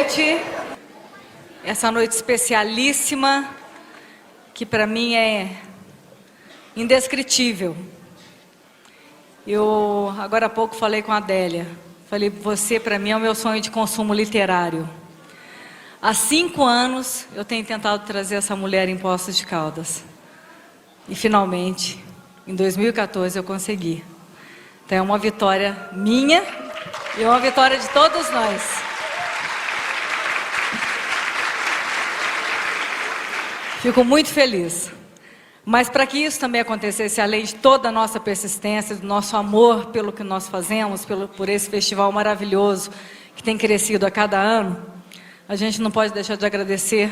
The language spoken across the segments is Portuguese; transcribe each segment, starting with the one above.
noite. Essa noite especialíssima, que para mim é indescritível. Eu, agora há pouco, falei com a Adélia. Falei, você para mim é o meu sonho de consumo literário. Há 5 anos eu tenho tentado trazer essa mulher em Poços de Caldas. E finalmente, em 2014, eu consegui. Então é uma vitória minha e uma vitória de todos nós. Fico muito feliz. Mas para que isso também acontecesse, além de toda a nossa persistência, do nosso amor pelo que nós fazemos, por esse festival maravilhoso que tem crescido a cada ano, a gente não pode deixar de agradecer,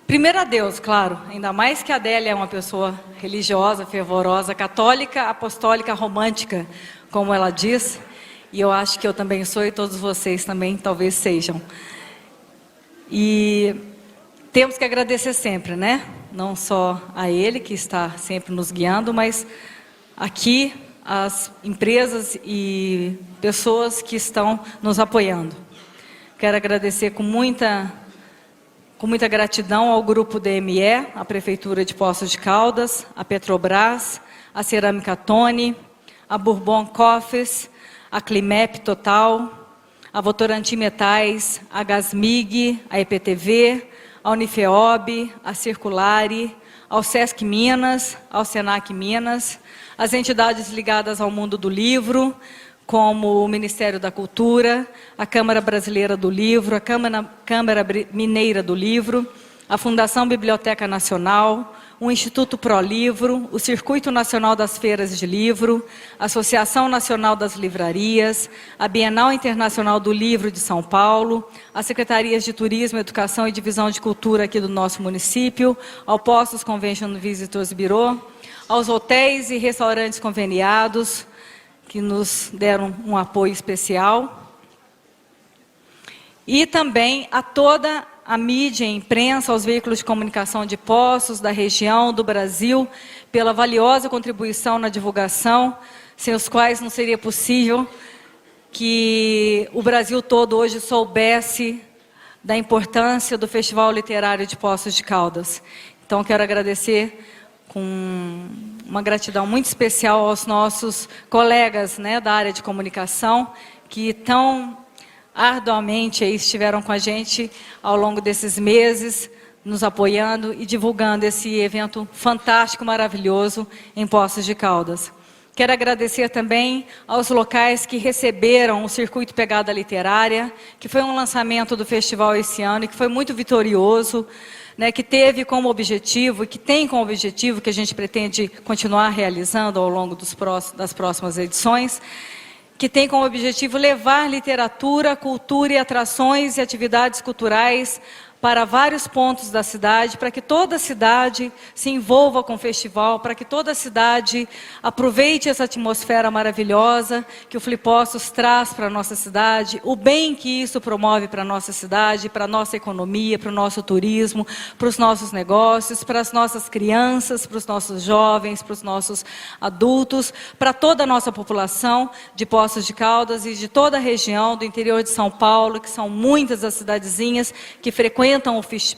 primeiro a Deus, claro, ainda mais que a Adélia é uma pessoa religiosa, fervorosa, católica, apostólica, romântica, como ela diz, e eu acho que eu também sou e todos vocês também talvez sejam. E temos que agradecer sempre, né? Não só a ele, que está sempre nos guiando, mas aqui as empresas e pessoas que estão nos apoiando. Quero agradecer com muita gratidão ao Grupo DME, à Prefeitura de Poços de Caldas, a Petrobras, a Cerâmica Tony, a Bourbon Coffees, a Climep Total, a Votorantim Metais, a Gasmig, a EPTV, a Unifeob, a Circulare, ao Sesc Minas, ao Senac Minas, as entidades ligadas ao mundo do livro, como o Ministério da Cultura, a Câmara Brasileira do Livro, a Câmara Mineira do Livro, a Fundação Biblioteca Nacional, o Instituto Pro Livro, o Circuito Nacional das Feiras de Livro, a Associação Nacional das Livrarias, a Bienal Internacional do Livro de São Paulo, as Secretarias de Turismo, Educação e Divisão de Cultura aqui do nosso município, ao Poços Convention Visitors Bureau, aos hotéis e restaurantes conveniados, que nos deram um apoio especial, e também a toda a mídia, a imprensa, aos veículos de comunicação de Poços, da região, do Brasil, pela valiosa contribuição na divulgação, sem os quais não seria possível que o Brasil todo hoje soubesse da importância do Festival Literário de Poços de Caldas. Então, quero agradecer com uma gratidão muito especial aos nossos colegas, né, da área de comunicação, que tão arduamente aí estiveram com a gente ao longo desses meses, nos apoiando e divulgando esse evento fantástico, maravilhoso em Poços de Caldas. Quero agradecer também aos locais que receberam o Circuito Pegada Literária, que foi um lançamento do festival esse ano e que foi muito vitorioso, né, que teve como objetivo e que tem como objetivo, que a gente pretende continuar realizando ao longo das próximas edições, que tem como objetivo levar literatura, cultura e atrações e atividades culturais para vários pontos da cidade, para que toda a cidade se envolva com o festival, para que toda a cidade aproveite essa atmosfera maravilhosa que o Flipostos traz para a nossa cidade, o bem que isso promove para a nossa cidade, para a nossa economia, para o nosso turismo, para os nossos negócios, para as nossas crianças, para os nossos jovens, para os nossos adultos, para toda a nossa população de Poços de Caldas e de toda a região do interior de São Paulo, que são muitas as cidadezinhas que frequentam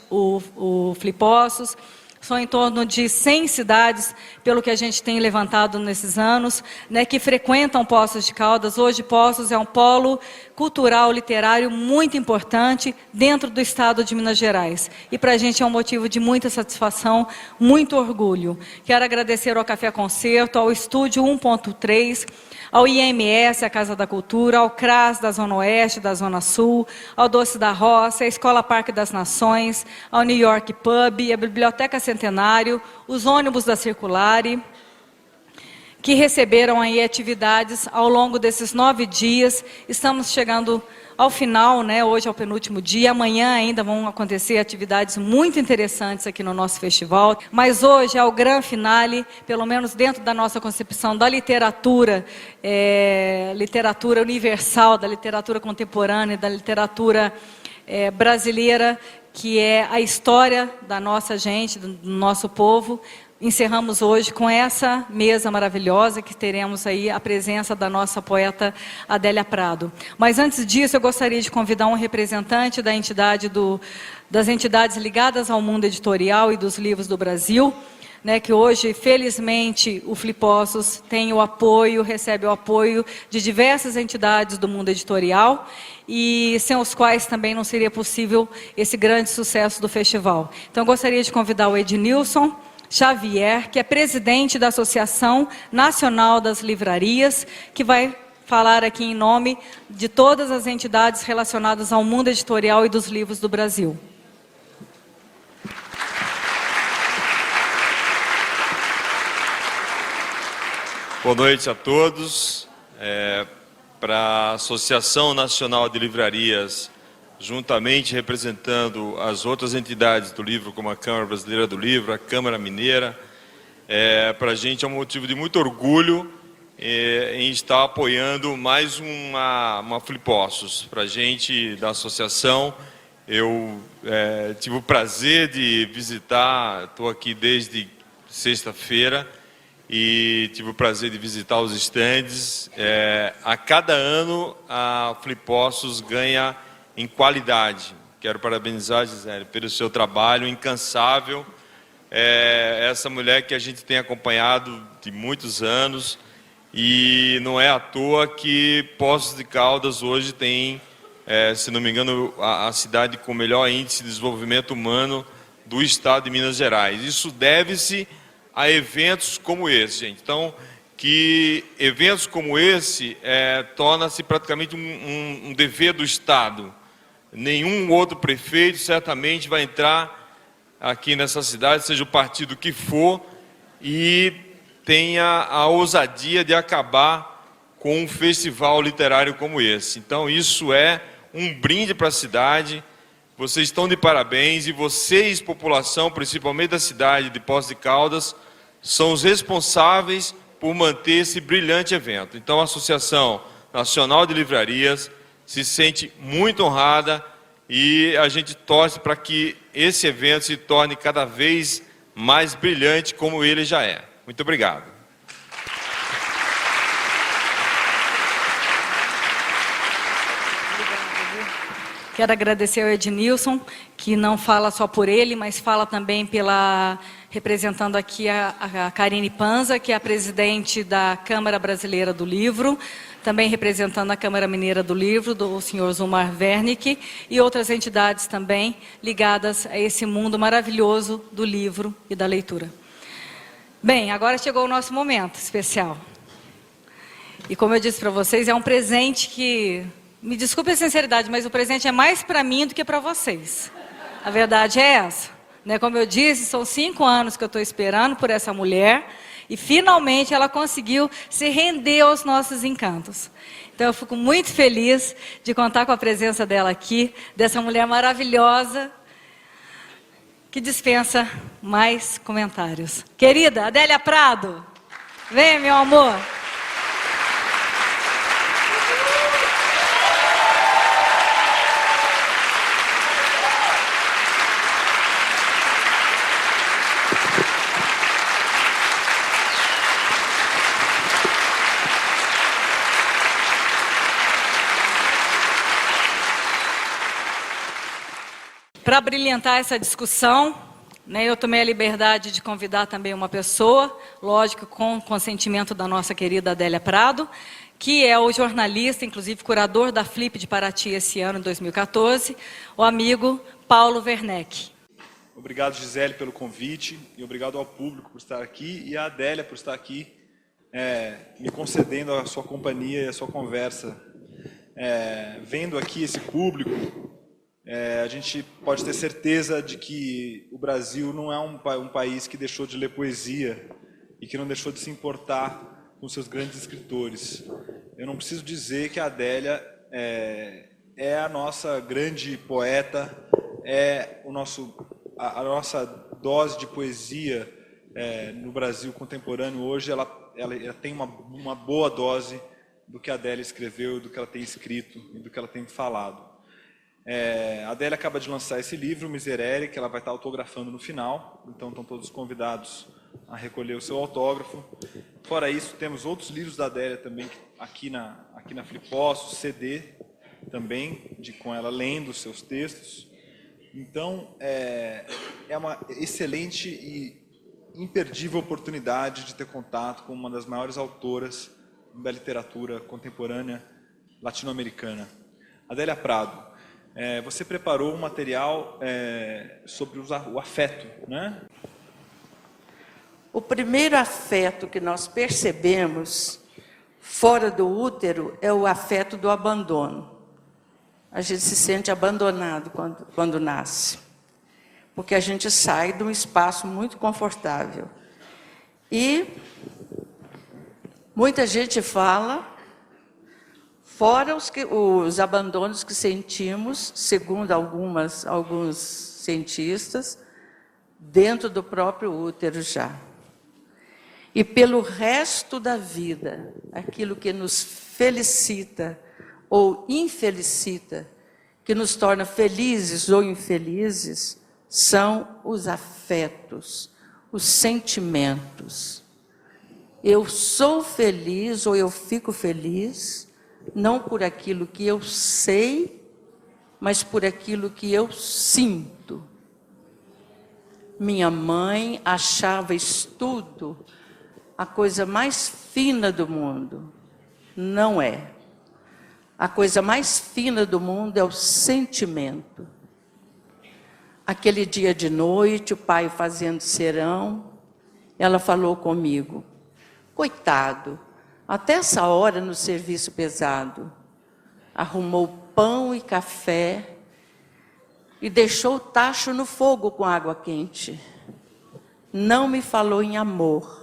o Flipostos. São em torno de 100 cidades, pelo que a gente tem levantado nesses anos, né, que frequentam Poços de Caldas. Hoje, Poços é um polo cultural, literário muito importante dentro do estado de Minas Gerais. E para a gente é um motivo de muita satisfação, muito orgulho. Quero agradecer ao Café Concerto, ao Estúdio 1.3, ao IMS, a Casa da Cultura, ao CRAS da Zona Oeste, da Zona Sul, ao Doce da Roça, à Escola Parque das Nações, ao New York Pub, à Biblioteca Centenário, os ônibus da Circulare, que receberam aí atividades ao longo desses 9 dias. Estamos chegando ao final, né? Hoje é o penúltimo dia, amanhã ainda vão acontecer atividades muito interessantes aqui no nosso festival, mas hoje é o grande finale, pelo menos dentro da nossa concepção da literatura, literatura universal, da literatura contemporânea, da literatura brasileira, que é a história da nossa gente, do nosso povo. encerramos hoje com essa mesa maravilhosa que teremos aí a presença da nossa poeta Adélia Prado. Mas antes disso, eu gostaria de convidar um representante da entidade das entidades ligadas ao mundo editorial e dos livros do Brasil, né, que hoje, felizmente, o Flipossos tem o apoio, recebe o apoio de diversas entidades do mundo editorial, e sem os quais também não seria possível esse grande sucesso do festival. Então, eu gostaria de convidar o Ednilson Xavier, que é presidente da Associação Nacional das Livrarias, que vai falar aqui em nome de todas as entidades relacionadas ao mundo editorial e dos livros do Brasil. Boa noite a todos. Para a Associação Nacional de Livrarias, juntamente representando as outras entidades do livro, como a Câmara Brasileira do Livro, a Câmara Mineira, para a gente é um motivo de muito orgulho em estar apoiando mais uma Flipossos. Para a gente, da associação, eu tive o prazer de visitar, estou aqui desde sexta-feira, e tive o prazer de visitar os estandes. A cada ano, a Flipossos ganha em qualidade. Quero parabenizar a Gisele pelo seu trabalho incansável. Essa mulher que a gente tem acompanhado de muitos anos, e não é à toa que Poços de Caldas hoje tem, se não me engano, a cidade com o melhor índice de desenvolvimento humano do estado de Minas Gerais. Isso deve-se a eventos como esse, gente. Então, que eventos como esse torna-se praticamente um dever do Estado. Nenhum outro prefeito certamente vai entrar aqui nessa cidade, seja o partido que for, e tenha a ousadia de acabar com um festival literário como esse. Então, isso é um brinde para a cidade. Vocês estão de parabéns, e vocês, população, principalmente da cidade de Poços de Caldas, são os responsáveis por manter esse brilhante evento. Então, a Associação Nacional de Livrarias se sente muito honrada, e a gente torce para que esse evento se torne cada vez mais brilhante, como ele já é. Muito obrigado. Quero agradecer ao Ednilson, que não fala só por ele, mas fala também representando aqui a Karine Panza, que é a presidente da Câmara Brasileira do Livro, também representando a Câmara Mineira do Livro, do senhor Zumar Wernicke, e outras entidades também ligadas a esse mundo maravilhoso do livro e da leitura. Bem, agora chegou o nosso momento especial. E como eu disse para vocês, é um presente que... Me desculpe a sinceridade, mas o presente é mais para mim do que para vocês. A verdade é essa. Né? Como eu disse, são 5 anos que eu estou esperando por essa mulher, e finalmente ela conseguiu se render aos nossos encantos. Então eu fico muito feliz de contar com a presença dela aqui, dessa mulher maravilhosa, que dispensa mais comentários. Querida Adélia Prado, vem, meu amor. Para brilhantar essa discussão, né, eu tomei a liberdade de convidar também uma pessoa, lógico, com consentimento da nossa querida Adélia Prado, que é o jornalista, inclusive curador da Flip de Paraty esse ano, em 2014, o amigo Paulo Wernicke. Obrigado, Gisele, pelo convite, e obrigado ao público por estar aqui, e à Adélia por estar aqui, me concedendo a sua companhia e a sua conversa. Vendo aqui esse público, a gente pode ter certeza de que o Brasil não é um país que deixou de ler poesia e que não deixou de se importar com seus grandes escritores. Eu não preciso dizer que a Adélia é a nossa grande poeta, é a nossa dose de poesia no Brasil contemporâneo hoje. Ela tem uma boa dose do que a Adélia escreveu, do que ela tem escrito e do que ela tem falado. A Adélia acaba de lançar esse livro, Miserere, que ela vai estar autografando no final, então estão todos convidados a recolher o seu autógrafo. Fora isso, temos outros livros da Adélia também aqui na Flipossos, CD também, com ela lendo os seus textos. Então, é uma excelente e imperdível oportunidade de ter contato com uma das maiores autoras da literatura contemporânea latino-americana. Adélia Prado, você preparou um material sobre o afeto, né? O primeiro afeto que nós percebemos fora do útero é o afeto do abandono. A gente se sente abandonado quando nasce, porque a gente sai de um espaço muito confortável. E muita gente fala, fora os abandonos que sentimos, segundo alguns cientistas, dentro do próprio útero já. E pelo resto da vida, aquilo que nos felicita ou infelicita, que nos torna felizes ou infelizes, são os afetos, os sentimentos. Eu sou feliz ou eu fico feliz, não por aquilo que eu sei, mas por aquilo que eu sinto. Minha mãe achava estudo a coisa mais fina do mundo. Não é. A coisa mais fina do mundo é o sentimento. Aquele dia de noite, o pai fazendo serão, ela falou comigo: coitado, até essa hora no serviço pesado, arrumou pão e café e deixou o tacho no fogo com água quente. Não me falou em amor.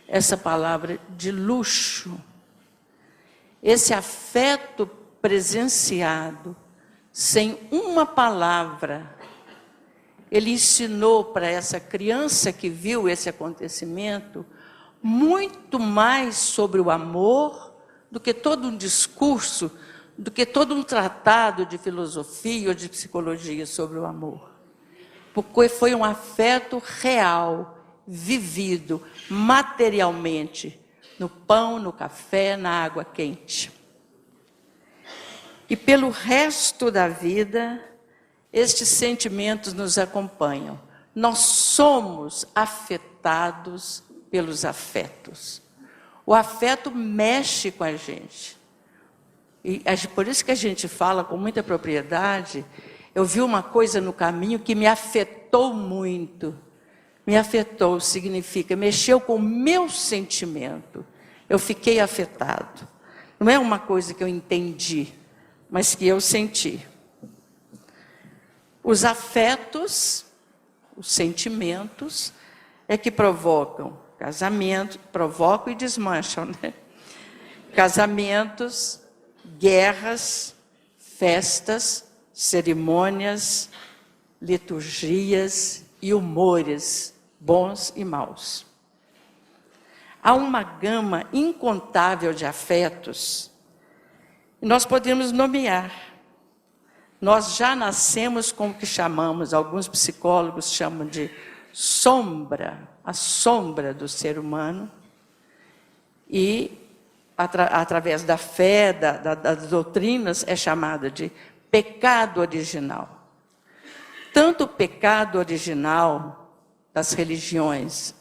Essa palavra de luxo. Esse afeto presenciado, sem uma palavra, ele ensinou para essa criança que viu esse acontecimento muito mais sobre o amor do que todo um discurso, do que todo um tratado de filosofia ou de psicologia sobre o amor. Porque foi um afeto real, vivido materialmente, no pão, no café, na água quente. E pelo resto da vida, estes sentimentos nos acompanham. Nós somos afetados pelos afetos. O afeto mexe com a gente. E por isso que a gente fala com muita propriedade. Eu vi uma coisa no caminho que me afetou muito. Me afetou significa, mexeu com o meu sentimento. Eu fiquei afetado. Não é uma coisa que eu entendi, mas que eu senti. Os afetos, os sentimentos, é que provocam casamento, provocam e desmancham, né? Casamentos, guerras, festas, cerimônias, liturgias e humores, bons e maus. Há uma gama incontável de afetos, e nós podemos nomear. Nós já nascemos com o que chamamos, alguns psicólogos chamam de sombra, a sombra do ser humano, e através da fé, das doutrinas, é chamada de pecado original. Tanto o pecado original das religiões,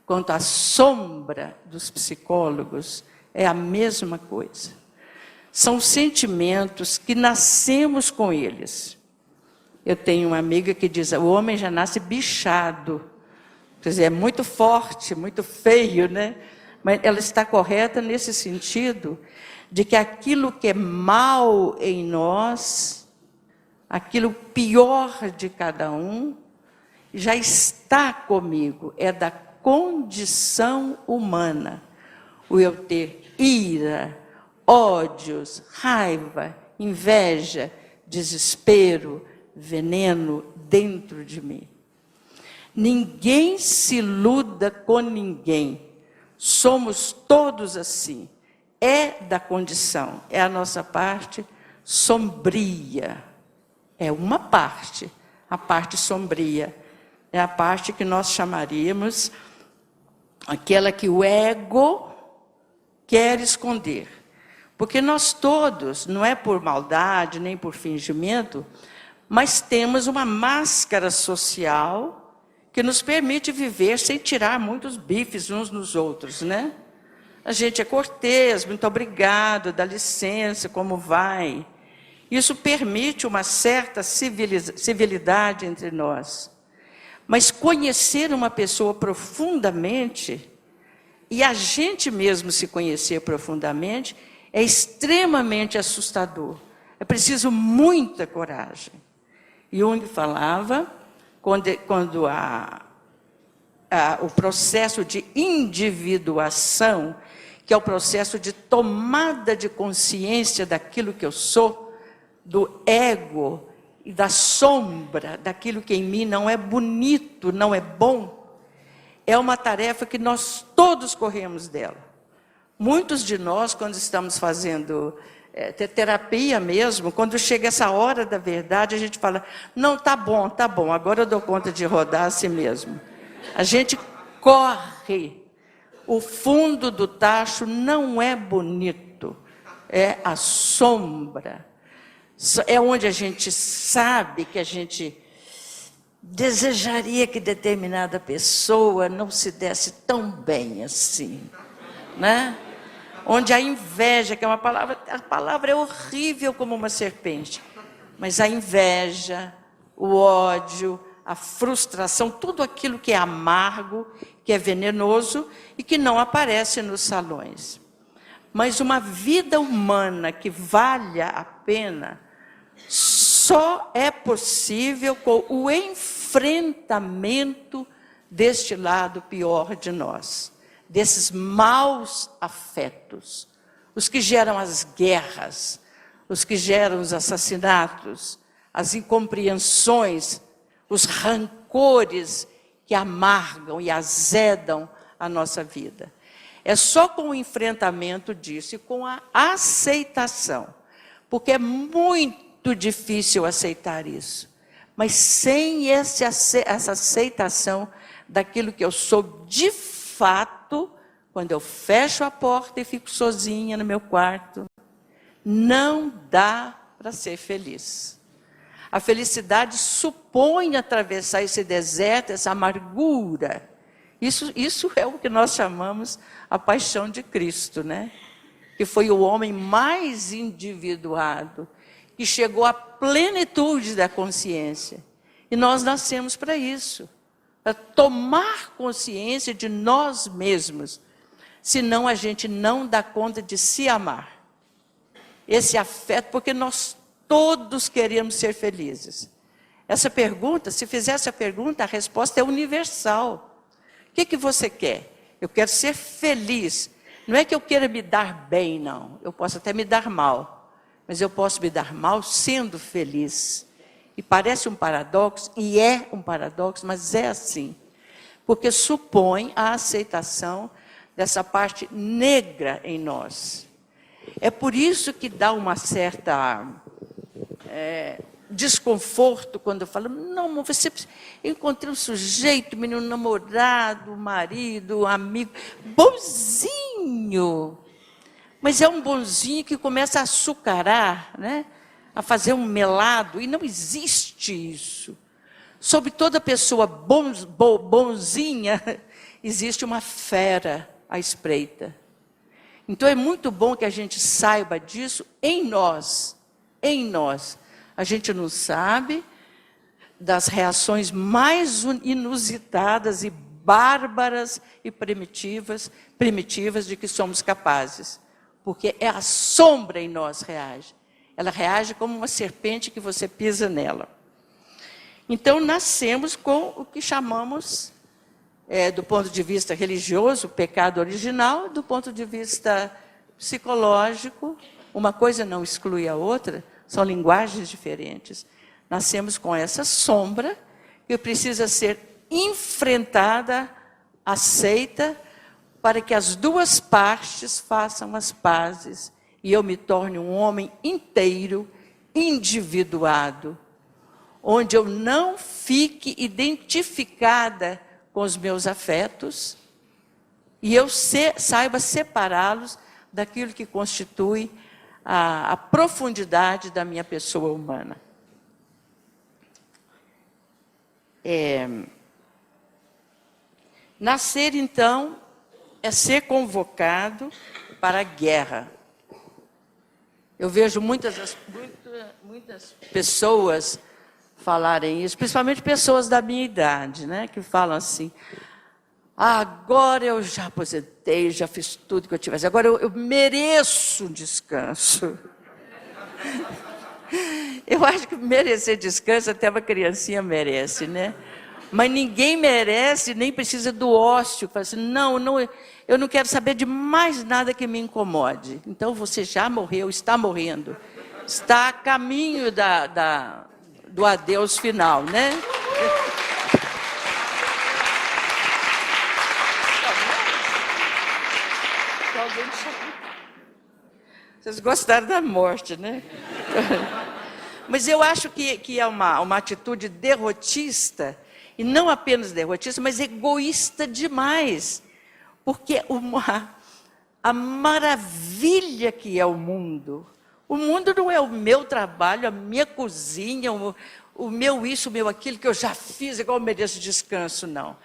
quanto a sombra dos psicólogos, é a mesma coisa. São sentimentos que nascemos com eles. Eu tenho uma amiga que diz, o homem já nasce bichado. Quer dizer, é muito forte, muito feio, né? Mas ela está correta nesse sentido, de que aquilo que é mal em nós, aquilo pior de cada um, já está comigo, é da condição humana. O eu ter ira, ódios, raiva, inveja, desespero, veneno dentro de mim. Ninguém se iluda com ninguém. Somos todos assim. É da condição, é a nossa parte sombria. É uma parte, a parte sombria. É a parte que nós chamaríamos aquela que o ego quer esconder. Porque nós todos, não é por maldade, nem por fingimento, mas temos uma máscara social que nos permite viver sem tirar muitos bifes uns nos outros, né? A gente é cortês, muito obrigado, dá licença, como vai? Isso permite uma certa civilidade entre nós. Mas conhecer uma pessoa profundamente, e a gente mesmo se conhecer profundamente, é extremamente assustador. É preciso muita coragem. Jung falava, quando o processo de individuação, que é o processo de tomada de consciência daquilo que eu sou, do ego e da sombra, daquilo que em mim não é bonito, não é bom, é uma tarefa que nós todos corremos dela. Muitos de nós, quando estamos fazendo terapia mesmo, quando chega essa hora da verdade, a gente fala, não, tá bom, agora eu dou conta de rodar assim mesmo. A gente corre. O fundo do tacho não é bonito, é a sombra. É onde a gente sabe que a gente desejaria que determinada pessoa não se desse tão bem assim, né? Onde a inveja, que é a palavra é horrível como uma serpente, mas a inveja, o ódio, a frustração, tudo aquilo que é amargo, que é venenoso e que não aparece nos salões. Mas uma vida humana que valha a pena só é possível com o enfrentamento deste lado pior de nós, desses maus afetos, os que geram as guerras, os que geram os assassinatos, as incompreensões, os rancores que amargam e azedam a nossa vida. É só com o enfrentamento disso e com a aceitação, porque é muito difícil aceitar isso, mas sem essa aceitação daquilo que eu sou de fato, quando eu fecho a porta e fico sozinha no meu quarto, não dá para ser feliz. A felicidade supõe atravessar esse deserto, essa amargura. Isso é o que nós chamamos a paixão de Cristo, né? Que foi o homem mais individuado, que chegou à plenitude da consciência. E nós nascemos para isso, para tomar consciência de nós mesmos, senão a gente não dá conta de se amar. Esse afeto, porque nós todos queremos ser felizes. Essa pergunta, se fizer essa pergunta, a resposta é universal. O que você quer? Eu quero ser feliz. Não é que eu queira me dar bem, não. Eu posso até me dar mal. Mas eu posso me dar mal sendo feliz. E parece um paradoxo, e é um paradoxo, mas é assim. Porque supõe a aceitação dessa parte negra em nós. É por isso que dá uma certa desconforto quando eu falo, não, eu encontrei um sujeito, menino namorado, marido, amigo, bonzinho. Mas é um bonzinho que começa a açucarar, né? A fazer um melado, e não existe isso. Sobre toda pessoa bonzinha, existe uma fera à espreita. Então é muito bom que a gente saiba disso em nós. Em nós. A gente não sabe das reações mais inusitadas e bárbaras e primitivas de que somos capazes. Porque é a sombra em nós reage. Ela reage como uma serpente que você pisa nela. Então, nascemos com o que chamamos, do ponto de vista religioso, o pecado original, do ponto de vista psicológico, uma coisa não exclui a outra, são linguagens diferentes. Nascemos com essa sombra que precisa ser enfrentada, aceita, para que as duas partes façam as pazes e eu me torne um homem inteiro, individuado, onde eu não fique identificada com os meus afetos, e eu saiba separá-los daquilo que constitui a profundidade da minha pessoa humana. Nascer, então, é ser convocado para a guerra. Eu vejo muitas pessoas falarem isso, principalmente pessoas da minha idade, né, que falam assim: agora eu já aposentei, já fiz tudo que eu tivesse, agora eu mereço um descanso. Eu acho que merecer descanso até uma criancinha merece, né? Mas ninguém merece, nem precisa do ócio. Fala assim, não, eu não quero saber de mais nada que me incomode. Então você já morreu, está morrendo. Está a caminho do adeus final, né? Vocês gostaram da morte, né? Mas eu acho que é uma atitude derrotista, e não apenas derrotista, mas egoísta demais. Porque a maravilha que é o mundo não é o meu trabalho, a minha cozinha, o meu isso, o meu aquilo que eu já fiz, igual eu mereço descanso, não.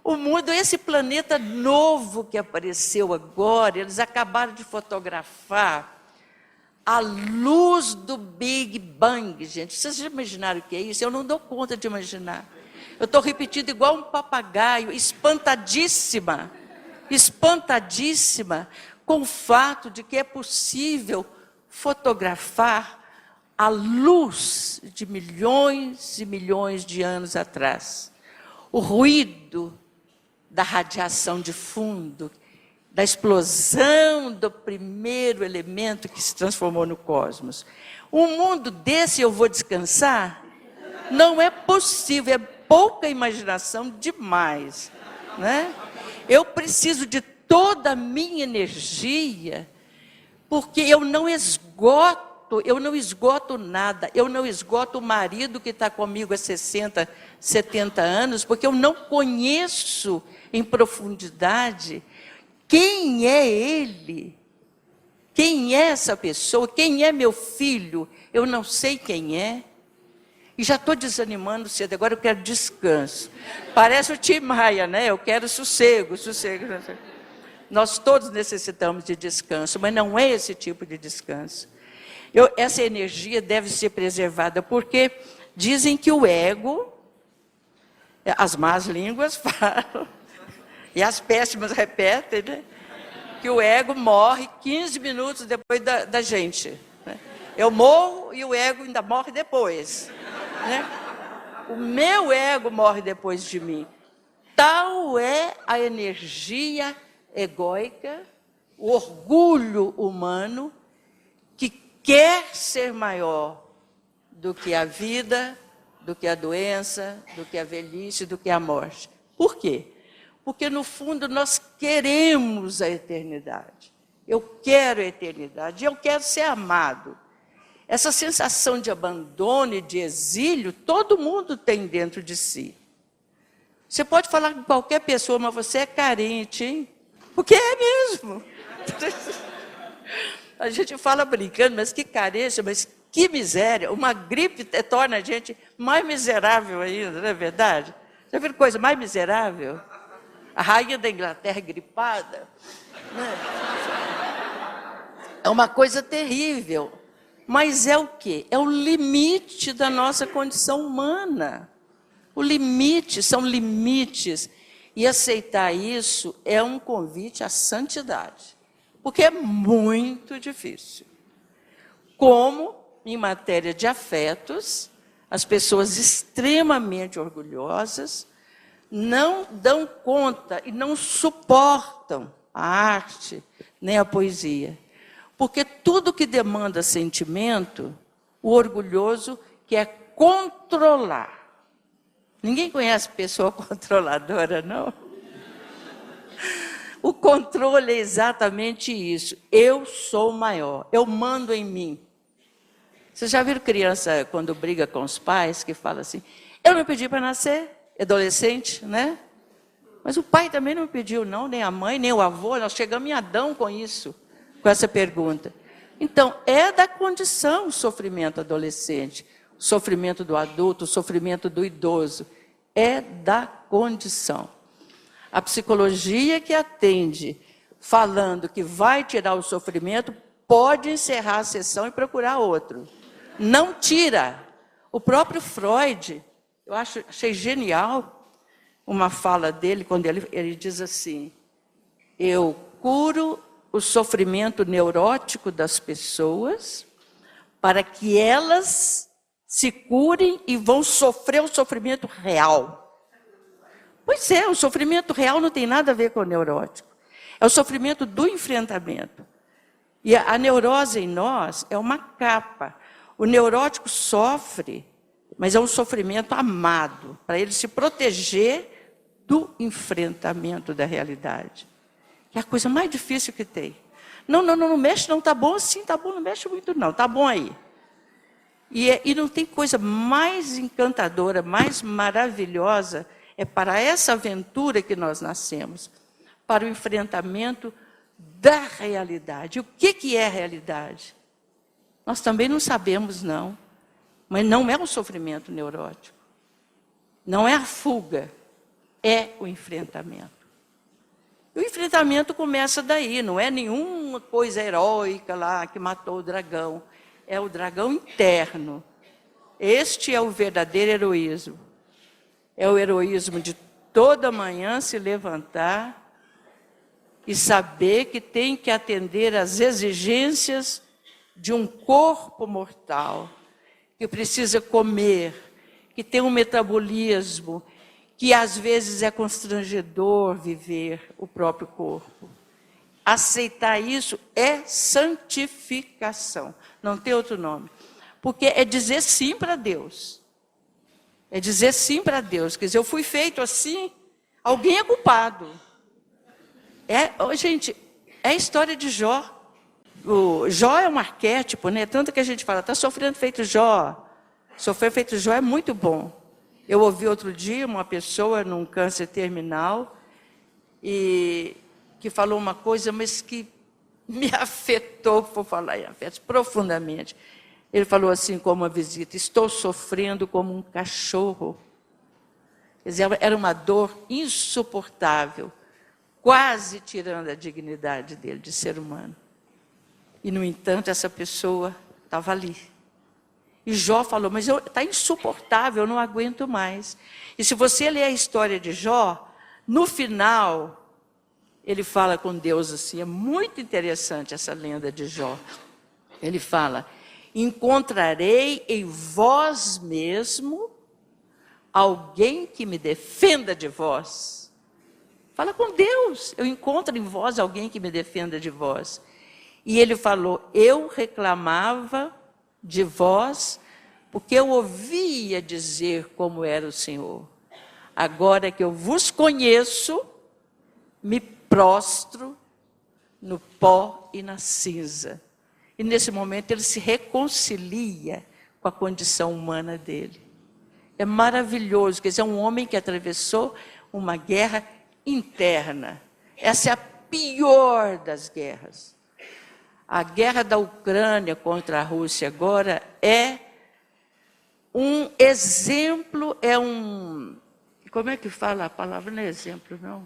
O mundo é esse planeta novo que apareceu agora, eles acabaram de fotografar a luz do Big Bang, gente. Vocês já imaginaram o que é isso? Eu não dou conta de imaginar. Eu estou repetindo igual um papagaio, espantadíssima com o fato de que é possível fotografar a luz de milhões e milhões de anos atrás. O ruído da radiação de fundo, da explosão do primeiro elemento que se transformou no cosmos. Um mundo desse eu vou descansar? Não é possível, é pouca imaginação demais, né? Eu preciso de toda a minha energia, porque eu não esgoto nada, eu não esgoto o marido que está comigo há 60, 70 anos, porque eu não conheço em profundidade quem é ele, quem é essa pessoa, quem é meu filho, eu não sei quem é. E já estou desanimando cedo, agora eu quero descanso. Parece o Tim Maia, né? Eu quero sossego. Nós todos necessitamos de descanso, mas não é esse tipo de descanso. Essa energia deve ser preservada, porque dizem que o ego, as más línguas falam, e as péssimas repetem, né? Que o ego morre 15 minutos depois da gente. Né? Eu morro e o ego ainda morre depois. Né? O meu ego morre depois de mim. Tal é a energia egóica, o orgulho humano, que quer ser maior do que a vida, do que a doença, do que a velhice, do que a morte. Por quê? Porque, no fundo, nós queremos a eternidade. Eu quero a eternidade, eu quero ser amado. Essa sensação de abandono e de exílio, todo mundo tem dentro de si. Você pode falar com qualquer pessoa, mas você é carente, hein? Porque é mesmo. A gente fala brincando, mas que carência, mas que miséria. Uma gripe torna a gente mais miserável ainda, não é verdade? Já viram coisa mais miserável? A rainha da Inglaterra gripada. Né? É uma coisa terrível. Mas é o quê? É o limite da nossa condição humana. O limite, são limites. E aceitar isso é um convite à santidade. Porque é muito difícil. Como, em matéria de afetos, as pessoas extremamente orgulhosas não dão conta e não suportam a arte nem a poesia. Porque tudo que demanda sentimento, o orgulhoso quer controlar. Ninguém conhece pessoa controladora, não? O controle é exatamente isso. Eu sou maior, eu mando em mim. Vocês já viram criança, quando briga com os pais, que fala assim, eu não pedi para nascer, adolescente, né? Mas o pai também não pediu, não, nem a mãe, nem o avô. Nós chegamos em Adão com isso, com essa pergunta. Então, é da condição o sofrimento adolescente, o sofrimento do adulto, o sofrimento do idoso. É da condição. A psicologia que atende, falando que vai tirar o sofrimento, pode encerrar a sessão e procurar outro. Não tira. O próprio Freud, eu achei genial uma fala dele, quando ele diz assim: eu curo o sofrimento neurótico das pessoas para que elas se curem e vão sofrer o sofrimento real. Pois é, o sofrimento real não tem nada a ver com o neurótico. É o sofrimento do enfrentamento. E a neurose em nós é uma capa. O neurótico sofre, mas é um sofrimento amado, para ele se proteger do enfrentamento da realidade. Que é a coisa mais difícil que tem. Não mexe não, tá bom assim, tá bom, não mexe muito não, tá bom aí. E não tem coisa mais encantadora, mais maravilhosa, é para essa aventura que nós nascemos, para o enfrentamento da realidade. O que é a realidade? Nós também não sabemos, não. Mas não é o sofrimento neurótico. Não é a fuga. É o enfrentamento. E o enfrentamento começa daí. Não é nenhuma coisa heróica lá que matou o dragão. É o dragão interno. Este é o verdadeiro heroísmo. É o heroísmo de toda manhã se levantar e saber que tem que atender às exigências de um corpo mortal, que precisa comer, que tem um metabolismo, que às vezes é constrangedor viver o próprio corpo. Aceitar isso é santificação, não tem outro nome. Porque é dizer sim para Deus. É dizer sim para Deus. Quer dizer, eu fui feito assim, alguém é culpado. Gente, é a história de Jó. O Jó é um arquétipo, né? Tanto que a gente fala, está sofrendo feito Jó. Sofrer feito Jó é muito bom. Eu ouvi outro dia uma pessoa num câncer terminal e que falou uma coisa, mas que me afetou, vou falar em afetos, profundamente. Ele falou assim, como uma visita: estou sofrendo como um cachorro. Quer dizer, era uma dor insuportável, quase tirando a dignidade dele de ser humano. E, no entanto, essa pessoa estava ali. E Jó falou, mas está insuportável, eu não aguento mais. E se você ler a história de Jó, no final, ele fala com Deus assim, é muito interessante essa lenda de Jó. Ele fala, encontrarei em vós mesmo alguém que me defenda de vós. Fala com Deus, eu encontro em vós alguém que me defenda de vós. E ele falou, eu reclamava de vós, porque eu ouvia dizer como era o Senhor. Agora que eu vos conheço, me prostro no pó e na cinza. E nesse momento ele se reconcilia com a condição humana dele. É maravilhoso, quer dizer, é um homem que atravessou uma guerra interna. Essa é a pior das guerras. A guerra da Ucrânia contra a Rússia agora é um exemplo, como é que fala a palavra? Não é exemplo, não.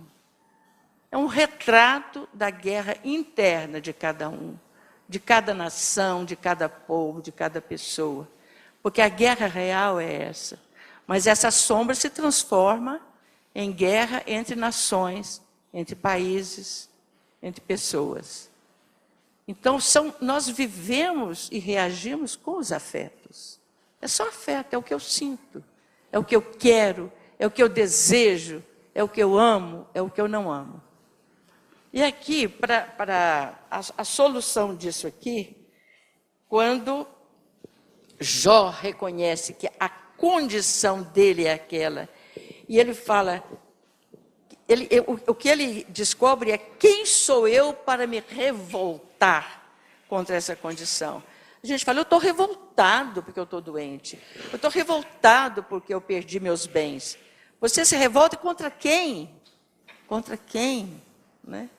É um retrato da guerra interna de cada um, de cada nação, de cada povo, de cada pessoa. Porque a guerra real é essa. Mas essa sombra se transforma em guerra entre nações, entre países, entre pessoas. Então, nós vivemos e reagimos com os afetos. É só afeto, é o que eu sinto, é o que eu quero, é o que eu desejo, é o que eu amo, é o que eu não amo. E aqui, para a solução disso aqui, quando Jó reconhece que a condição dele é aquela, e ele fala, o que ele descobre é quem sou eu para me revoltar contra essa condição. A gente fala, eu estou revoltado porque eu estou doente. Eu estou revoltado porque eu perdi meus bens. Você se revolta contra quem? Contra quem? Né?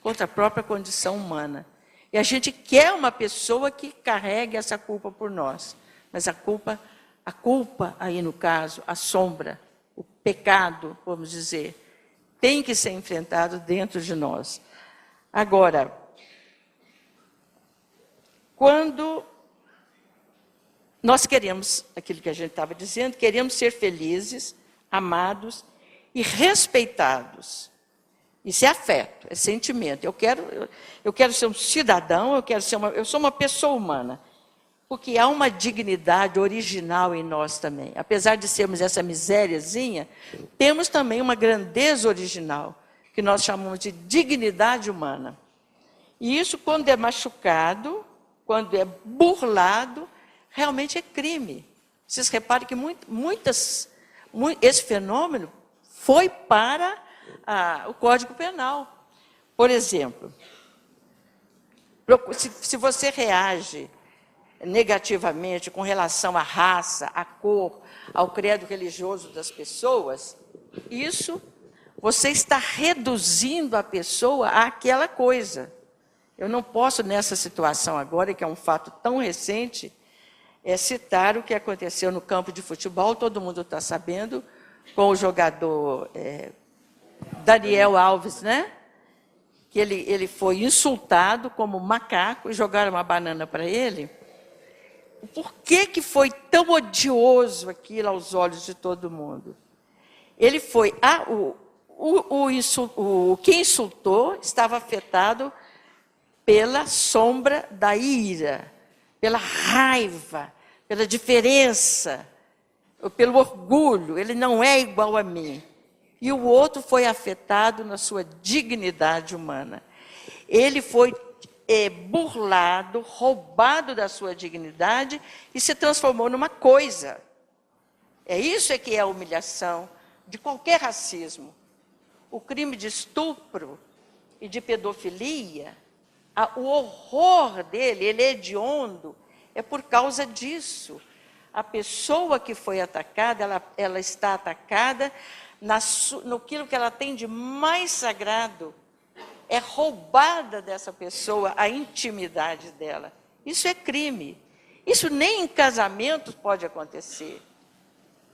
Contra a própria condição humana. E a gente quer uma pessoa que carregue essa culpa por nós. Mas a culpa aí no caso, a sombra, o pecado, vamos dizer, tem que ser enfrentado dentro de nós. Agora, quando nós queremos, aquilo que a gente estava dizendo, queremos ser felizes, amados e respeitados. Isso é afeto, é sentimento. Eu quero ser um cidadão, eu sou uma pessoa humana. Porque há uma dignidade original em nós também. Apesar de sermos essa misériazinha, temos também uma grandeza original, que nós chamamos de dignidade humana. E isso, quando é machucado, quando é burlado, realmente é crime. Vocês reparem que esse fenômeno foi para o Código Penal. Por exemplo, se você reage negativamente com relação à raça, à cor, ao credo religioso das pessoas, isso você está reduzindo a pessoa àquela coisa. Eu não posso, nessa situação agora, que é um fato tão recente, citar o que aconteceu no campo de futebol, todo mundo está sabendo, com o jogador Daniel Alves, né? Que ele foi insultado como macaco e jogaram uma banana para ele. Por que foi tão odioso aquilo aos olhos de todo mundo? Ele foi... quem insultou estava afetado pela sombra da ira, pela raiva, pela diferença, pelo orgulho. Ele não é igual a mim. E o outro foi afetado na sua dignidade humana. Ele foi burlado, roubado da sua dignidade e se transformou numa coisa. Isso que é a humilhação de qualquer racismo. O crime de estupro e de pedofilia, o horror dele, ele é hediondo, é por causa disso. A pessoa que foi atacada, ela está atacada naquilo que ela tem de mais sagrado. É roubada dessa pessoa a intimidade dela. Isso é crime. Isso nem em casamentos pode acontecer.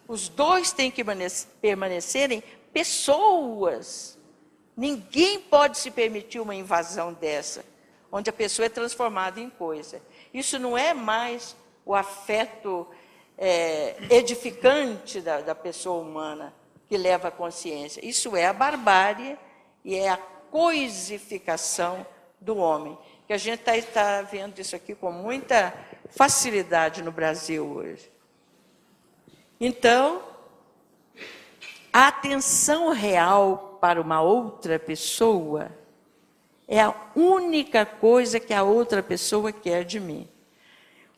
Os dois têm que permanecerem pessoas. Ninguém pode se permitir uma invasão dessa, onde a pessoa é transformada em coisa. Isso não é mais o afeto edificante da pessoa humana que leva à consciência. Isso é a barbárie e é a coisificação do homem. Que a gente está vendo isso aqui com muita facilidade no Brasil hoje. Então, a atenção real para uma outra pessoa é a única coisa que a outra pessoa quer de mim.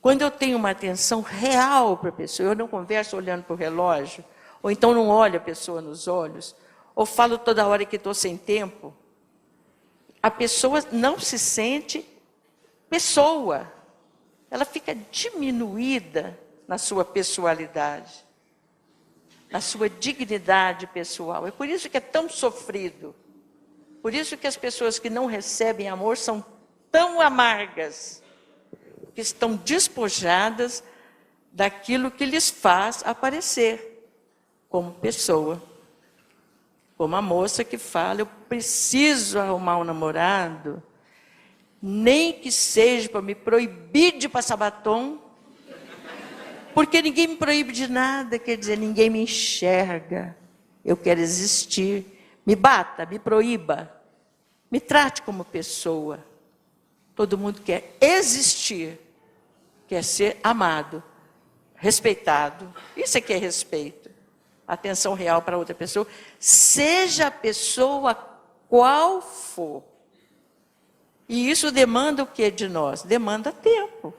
Quando eu tenho uma atenção real para a pessoa, eu não converso olhando para o relógio, ou então não olho a pessoa nos olhos, ou falo toda hora que estou sem tempo, a pessoa não se sente pessoa. Ela fica diminuída na sua pessoalidade, na sua dignidade pessoal. É por isso que é tão sofrido. Por isso que as pessoas que não recebem amor são tão amargas, que estão despojadas daquilo que lhes faz aparecer como pessoa. Como a moça que fala, eu preciso arrumar um namorado, nem que seja para me proibir de passar batom, porque ninguém me proíbe de nada, quer dizer, ninguém me enxerga. Eu quero existir. Me bata, me proíba, me trate como pessoa. Todo mundo quer existir, quer ser amado, respeitado. Isso é que é respeito. Atenção real para outra pessoa, seja a pessoa qual for. E isso demanda o que de nós? Demanda tempo,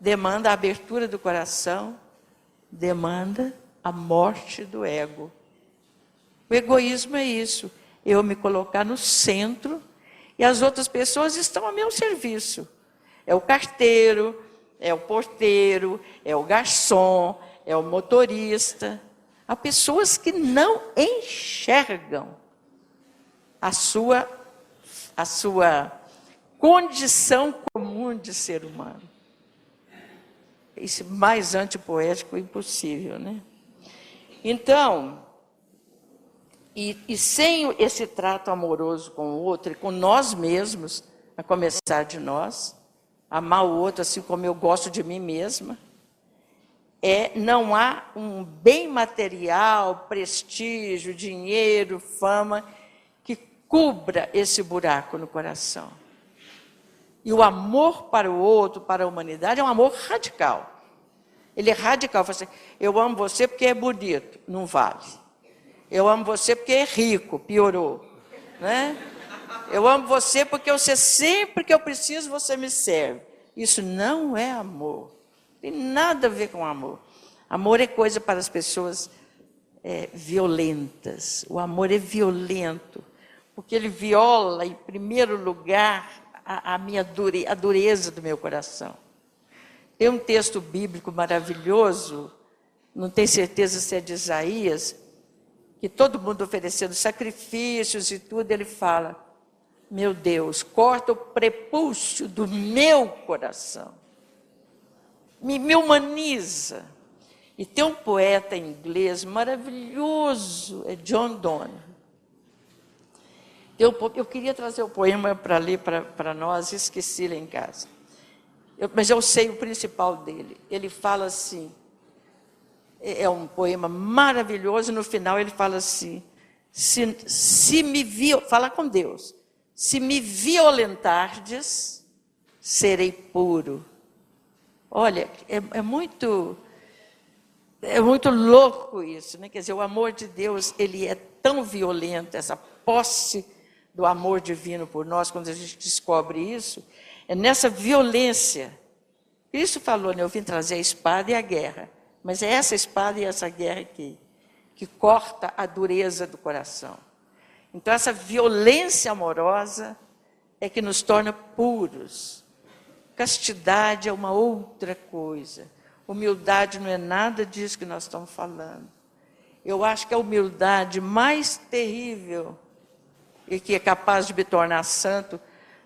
demanda a abertura do coração, demanda a morte do ego. O egoísmo é isso, eu me colocar no centro e as outras pessoas estão a meu serviço. É o carteiro, é o porteiro, é o garçom, é o motorista. Há pessoas que não enxergam a sua condição comum de ser humano. Isso mais antipoético impossível, né? Então, e sem esse trato amoroso com o outro e com nós mesmos, a começar de nós, amar o outro assim como eu gosto de mim mesma, não há um bem material, prestígio, dinheiro, fama, que cubra esse buraco no coração. E o amor para o outro, para a humanidade, é um amor radical. Ele é radical. Fala assim, eu amo você porque é bonito, não vale. Eu amo você porque é rico, piorou. Né? Eu amo você porque você, sempre que eu preciso, você me serve. Isso não é amor. Não tem nada a ver com amor. Amor é coisa para as pessoas violentas. O amor é violento, porque ele viola, em primeiro lugar, a dureza do meu coração. Tem um texto bíblico maravilhoso, não tenho certeza se é de Isaías, que todo mundo oferecendo sacrifícios e tudo, ele fala, meu Deus, corta o prepúcio do meu coração, me humaniza. E tem um poeta inglês maravilhoso, é John Donne. Eu queria trazer o poema para ler para nós, esqueci lá em casa. Mas eu sei o principal dele. Ele fala assim, é um poema maravilhoso, no final ele fala assim, fala com Deus, se me violentardes, serei puro. Olha, é muito louco isso, né? Quer dizer, o amor de Deus, ele é tão violento, essa posse do amor divino por nós, quando a gente descobre isso, é nessa violência. Cristo falou, né? Eu vim trazer a espada e a guerra, mas é essa espada e essa guerra aqui, que corta a dureza do coração. Então, essa violência amorosa é que nos torna puros. Castidade é uma outra coisa. Humildade não é nada disso que nós estamos falando. Eu acho que a humildade mais terrível e que é capaz de me tornar santo,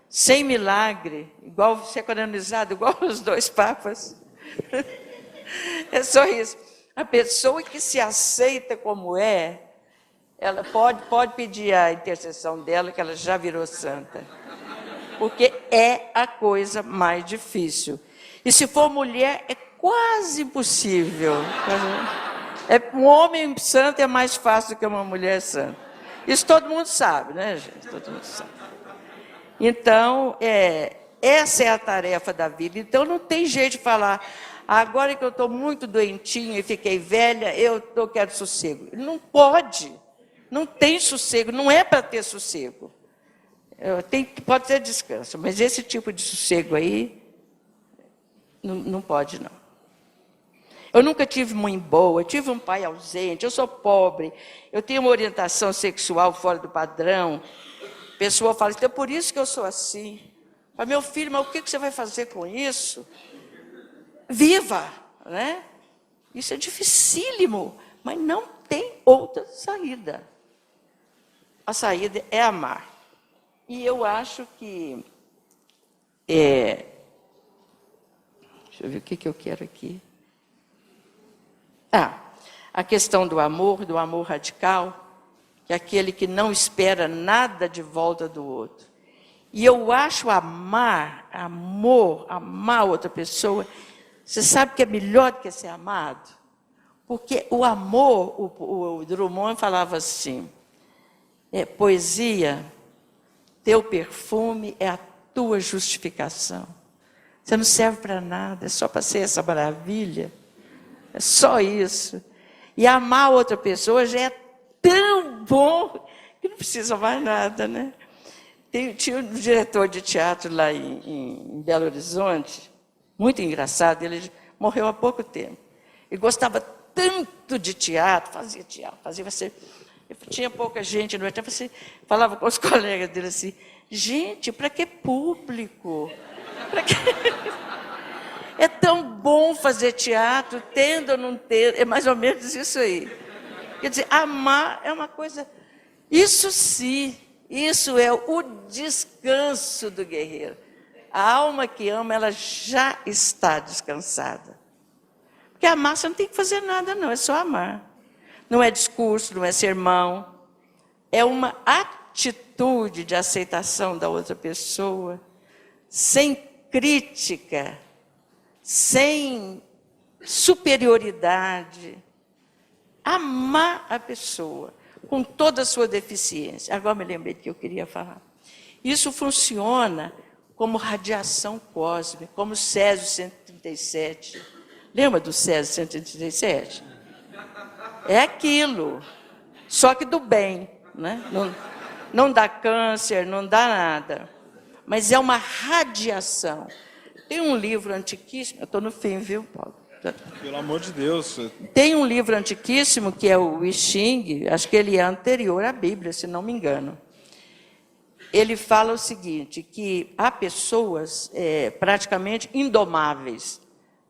sem milagre, igual ser canonizado, igual os 2 papas. É só isso. A pessoa que se aceita como ela pode pedir a intercessão dela, que ela já virou santa. Porque é a coisa mais difícil. E se for mulher, é quase impossível. Um homem santo é mais fácil do que uma mulher santa. Isso todo mundo sabe, né, gente? Todo mundo sabe. Então, essa é a tarefa da vida. Então, não tem jeito de falar, agora que eu estou muito doentinha e fiquei velha, eu quero sossego. Não pode. Não tem sossego. Não é para ter sossego. Pode ter descanso, mas esse tipo de sossego aí, não pode, não. Eu nunca tive mãe boa, eu tive um pai ausente, eu sou pobre, eu tenho uma orientação sexual fora do padrão. A pessoa fala, então é por isso que eu sou assim. Fala, meu filho, mas o que você vai fazer com isso? Viva, né? Isso é dificílimo, mas não tem outra saída. A saída é amar. E eu acho que... deixa eu ver o que eu quero aqui. A questão do amor radical, que é aquele que não espera nada de volta do outro. E eu acho amar outra pessoa, você sabe que é melhor do que ser amado? Porque o amor, o Drummond falava assim, poesia, teu perfume é a tua justificação. Você não serve para nada, é só para ser essa maravilha. É só isso. E amar outra pessoa já é tão bom que não precisa mais nada, né? Tinha um diretor de teatro lá em Belo Horizonte, muito engraçado, ele morreu há pouco tempo. Ele gostava tanto de teatro, fazia você... Tinha pouca gente no teatro, você falava com os colegas dele assim, gente, para que público? Para que... É tão bom fazer teatro, tendo ou não tendo, é mais ou menos isso aí. Quer dizer, amar é uma coisa... Isso sim Isso é o descanso do guerreiro. A alma que ama, ela já está descansada. Porque amar, você não tem que fazer nada, não, é só amar. Não é discurso, não é sermão. É uma atitude de aceitação da outra pessoa, sem crítica, sem superioridade. Amar a pessoa, com toda a sua deficiência. Agora me lembrei do que eu queria falar. Isso funciona como radiação cósmica, como o Césio 137. Lembra do Césio 137? É aquilo, só que do bem, né? Não dá câncer, não dá nada. Mas é uma radiação. Tem um livro antiquíssimo, eu estou no fim, viu, Paulo? Pelo amor de Deus. Tem um livro antiquíssimo, que é o I Ching, acho que ele é anterior à Bíblia, se não me engano. Ele fala o seguinte, que há pessoas praticamente indomáveis.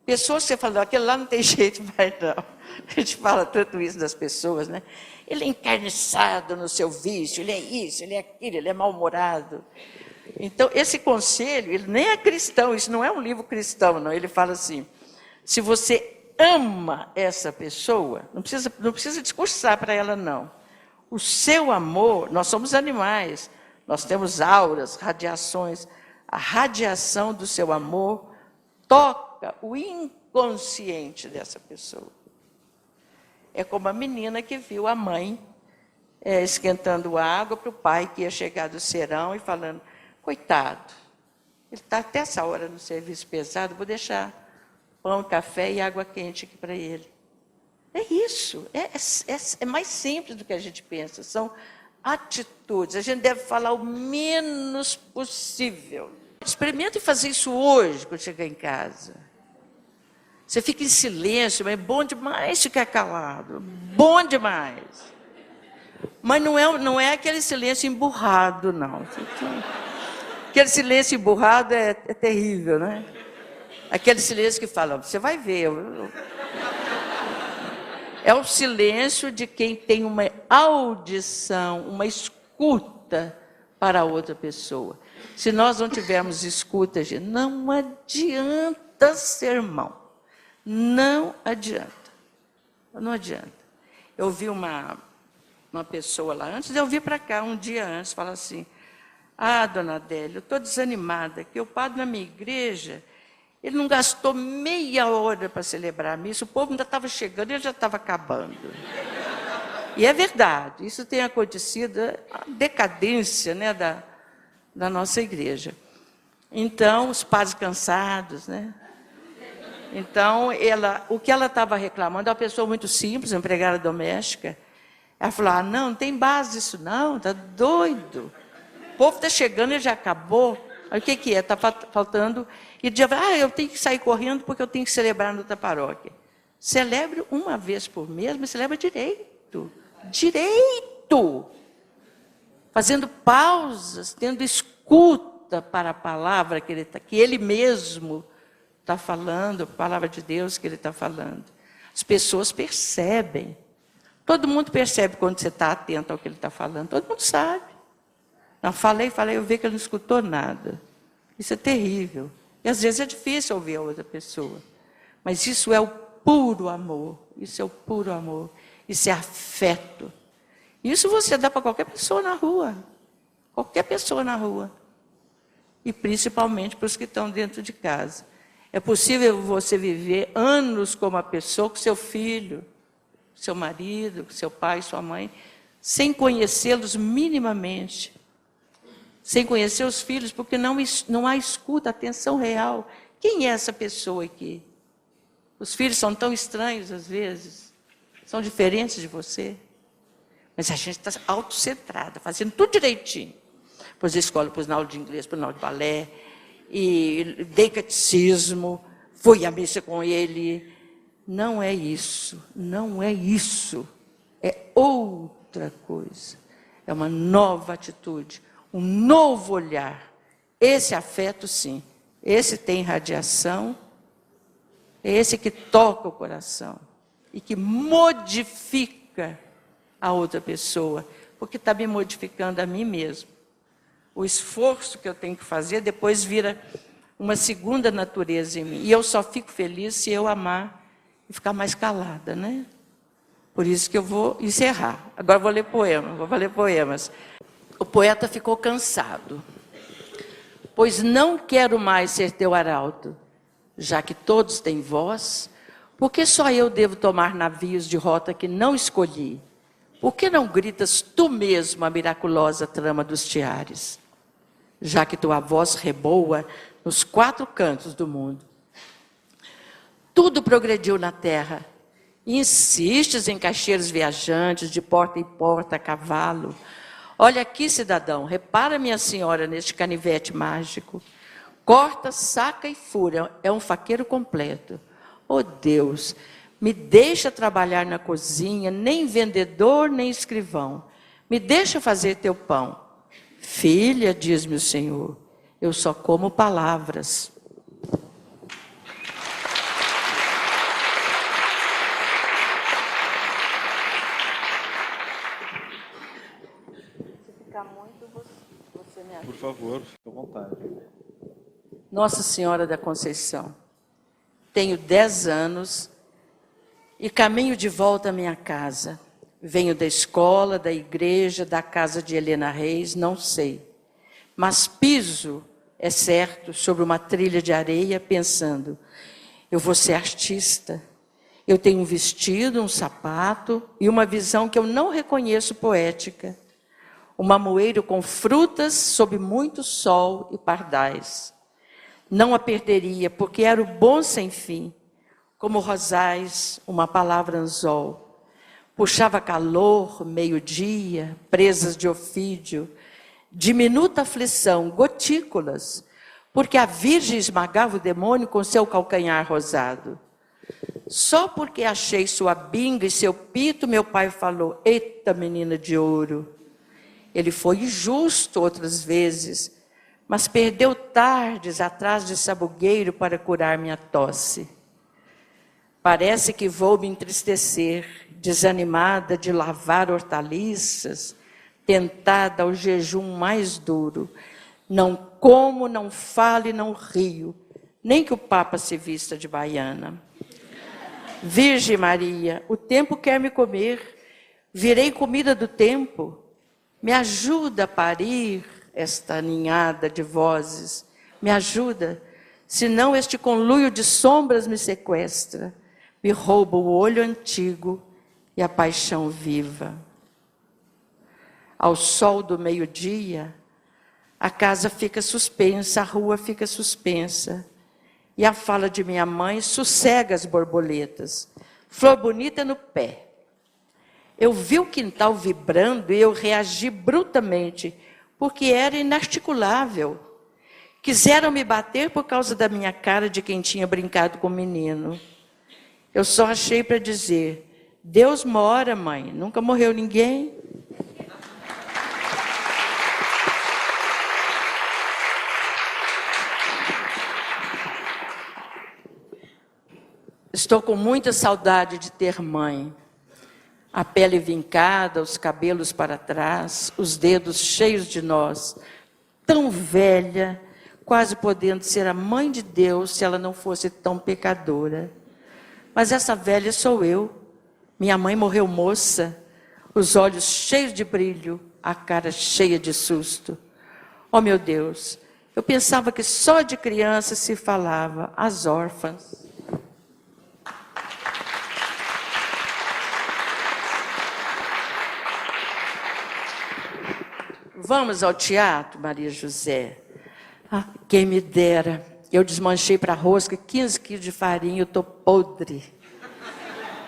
Pessoas que você fala, aquele lá não tem jeito mais não. A gente fala tanto isso das pessoas, né? Ele é encarniçado no seu vício, ele é isso, ele é aquilo, ele é mal-humorado. Então, esse conselho, ele nem é cristão, isso não é um livro cristão, não. Ele fala assim, se você ama essa pessoa, não precisa discursar para ela, não. O seu amor, nós somos animais, nós temos auras, radiações. A radiação do seu amor toca o inconsciente dessa pessoa. É como a menina que viu a mãe esquentando água para o pai que ia chegar do serão e falando, coitado, ele está até essa hora no serviço pesado, vou deixar pão, café e água quente aqui para ele. É isso, é mais simples do que a gente pensa, são atitudes. A gente deve falar o menos possível. Experimente fazer isso hoje, quando chegar em casa. Você fica em silêncio, mas é bom demais ficar calado. Bom demais. Mas não é aquele silêncio emburrado, não. Aquele silêncio emburrado é terrível, né? Aquele silêncio que fala, você vai ver. É o silêncio de quem tem uma audição, uma escuta para a outra pessoa. Se nós não tivermos escuta, gente, não adianta sermão. Não adianta. Não adianta. Eu vi uma pessoa lá, antes de eu vir para cá, um dia antes, falar assim, dona Adélia, eu estou desanimada, que o padre na minha igreja, ele não gastou meia hora para celebrar a missa, o povo ainda estava chegando e ele já estava acabando. E é verdade, isso tem acontecido, a decadência, né, da nossa igreja. Então, os padres cansados, né? Então, o que ela estava reclamando, é uma pessoa muito simples, uma empregada doméstica, ela falou, não tem base isso não, está doido. O povo está chegando e já acabou. Aí o que é? Está faltando... E dia, eu tenho que sair correndo porque eu tenho que celebrar na outra paróquia. Celebre uma vez por mês, mas celebra direito. Direito! Fazendo pausas, tendo escuta para a palavra que ele mesmo está falando, a palavra de Deus que ele está falando. As pessoas percebem. Todo mundo percebe quando você está atento ao que ele está falando. Todo mundo sabe. Não, falei, eu vi que ele não escutou nada. Isso é terrível. E às vezes é difícil ouvir a outra pessoa. Mas isso é o puro amor. Isso é o puro amor. Isso é afeto. Isso você dá para qualquer pessoa na rua. Qualquer pessoa na rua. E principalmente para os que estão dentro de casa. É possível você viver anos com uma pessoa, com seu filho, seu marido, seu pai, sua mãe, sem conhecê-los minimamente. Sem conhecer os filhos, porque não há escuta, atenção real. Quem é essa pessoa aqui? Os filhos são tão estranhos às vezes, são diferentes de você. Mas a gente está autocentrada, fazendo tudo direitinho. Pôs a escola, pôs na aula de inglês, pôs na aula de balé, e dei catecismo, fui à missa com ele. Não é isso, não é isso. É outra coisa. É uma nova atitude, um novo olhar. Esse afeto, sim, esse tem radiação, é esse que toca o coração e que modifica a outra pessoa, porque está me modificando a mim mesmo. O esforço que eu tenho que fazer depois vira uma segunda natureza em mim. E eu só fico feliz se eu amar e ficar mais calada, né? Por isso que eu vou encerrar. Agora vou ler poemas. O poeta ficou cansado. Pois não quero mais ser teu arauto, já que todos têm voz, por que só eu devo tomar navios de rota que não escolhi? Por que não gritas tu mesmo a miraculosa trama dos tiares? Já que tua voz reboa nos 4 cantos do mundo. Tudo progrediu na terra. Insistes em caixeiros viajantes, de porta em porta, a cavalo. Olha aqui, cidadão, repara, minha senhora, neste canivete mágico. Corta, saca e fura, é um faqueiro completo. Oh Deus, me deixa trabalhar na cozinha, nem vendedor, nem escrivão. Me deixa fazer teu pão. Filha, diz-me o Senhor, eu só como palavras. Se ficar muito, você me ajuda. Por favor, fique à vontade. Nossa Senhora da Conceição, tenho 10 anos e caminho de volta à minha casa. Venho da escola, da igreja, da casa de Helena Reis, não sei. Mas piso, é certo, sobre uma trilha de areia, pensando, eu vou ser artista. Eu tenho um vestido, um sapato e uma visão que eu não reconheço poética. Um mamoeiro com frutas sob muito sol e pardais. Não a perderia, porque era o bom sem fim, como rosais, uma palavra anzol. Puxava calor, meio-dia, presas de ofídio, diminuta aflição, gotículas, porque a Virgem esmagava o demônio com seu calcanhar rosado. Só porque achei sua binga e seu pito, meu pai falou, eita menina de ouro. Ele foi injusto outras vezes, mas perdeu tardes atrás de sabugueiro para curar minha tosse. Parece que vou me entristecer, desanimada de lavar hortaliças, tentada ao jejum mais duro. Não como, não falo e não rio, nem que o Papa se vista de baiana. Virgem Maria, o tempo quer me comer, virei comida do tempo. Me ajuda a parir esta ninhada de vozes, me ajuda, senão este conluio de sombras me sequestra, me rouba o olho antigo e a paixão viva. Ao sol do meio-dia, a casa fica suspensa, a rua fica suspensa, e a fala de minha mãe sossega as borboletas. Flor bonita no pé. Eu vi o quintal vibrando e eu reagi brutamente, porque era inarticulável. Quiseram me bater por causa da minha cara de quem tinha brincado com o menino. Eu só achei para dizer, Deus mora, mãe, nunca morreu ninguém. Estou com muita saudade de ter mãe. A pele vincada, os cabelos para trás, os dedos cheios de nós. Tão velha, quase podendo ser a mãe de Deus se ela não fosse tão pecadora. Mas essa velha sou eu. Minha mãe morreu moça, os olhos cheios de brilho, a cara cheia de susto. Oh, meu Deus, eu pensava que só de criança se falava as órfãs. Vamos ao teatro, Maria José? Ah, quem me dera. Eu desmanchei para a rosca 15 quilos de farinha, eu estou podre.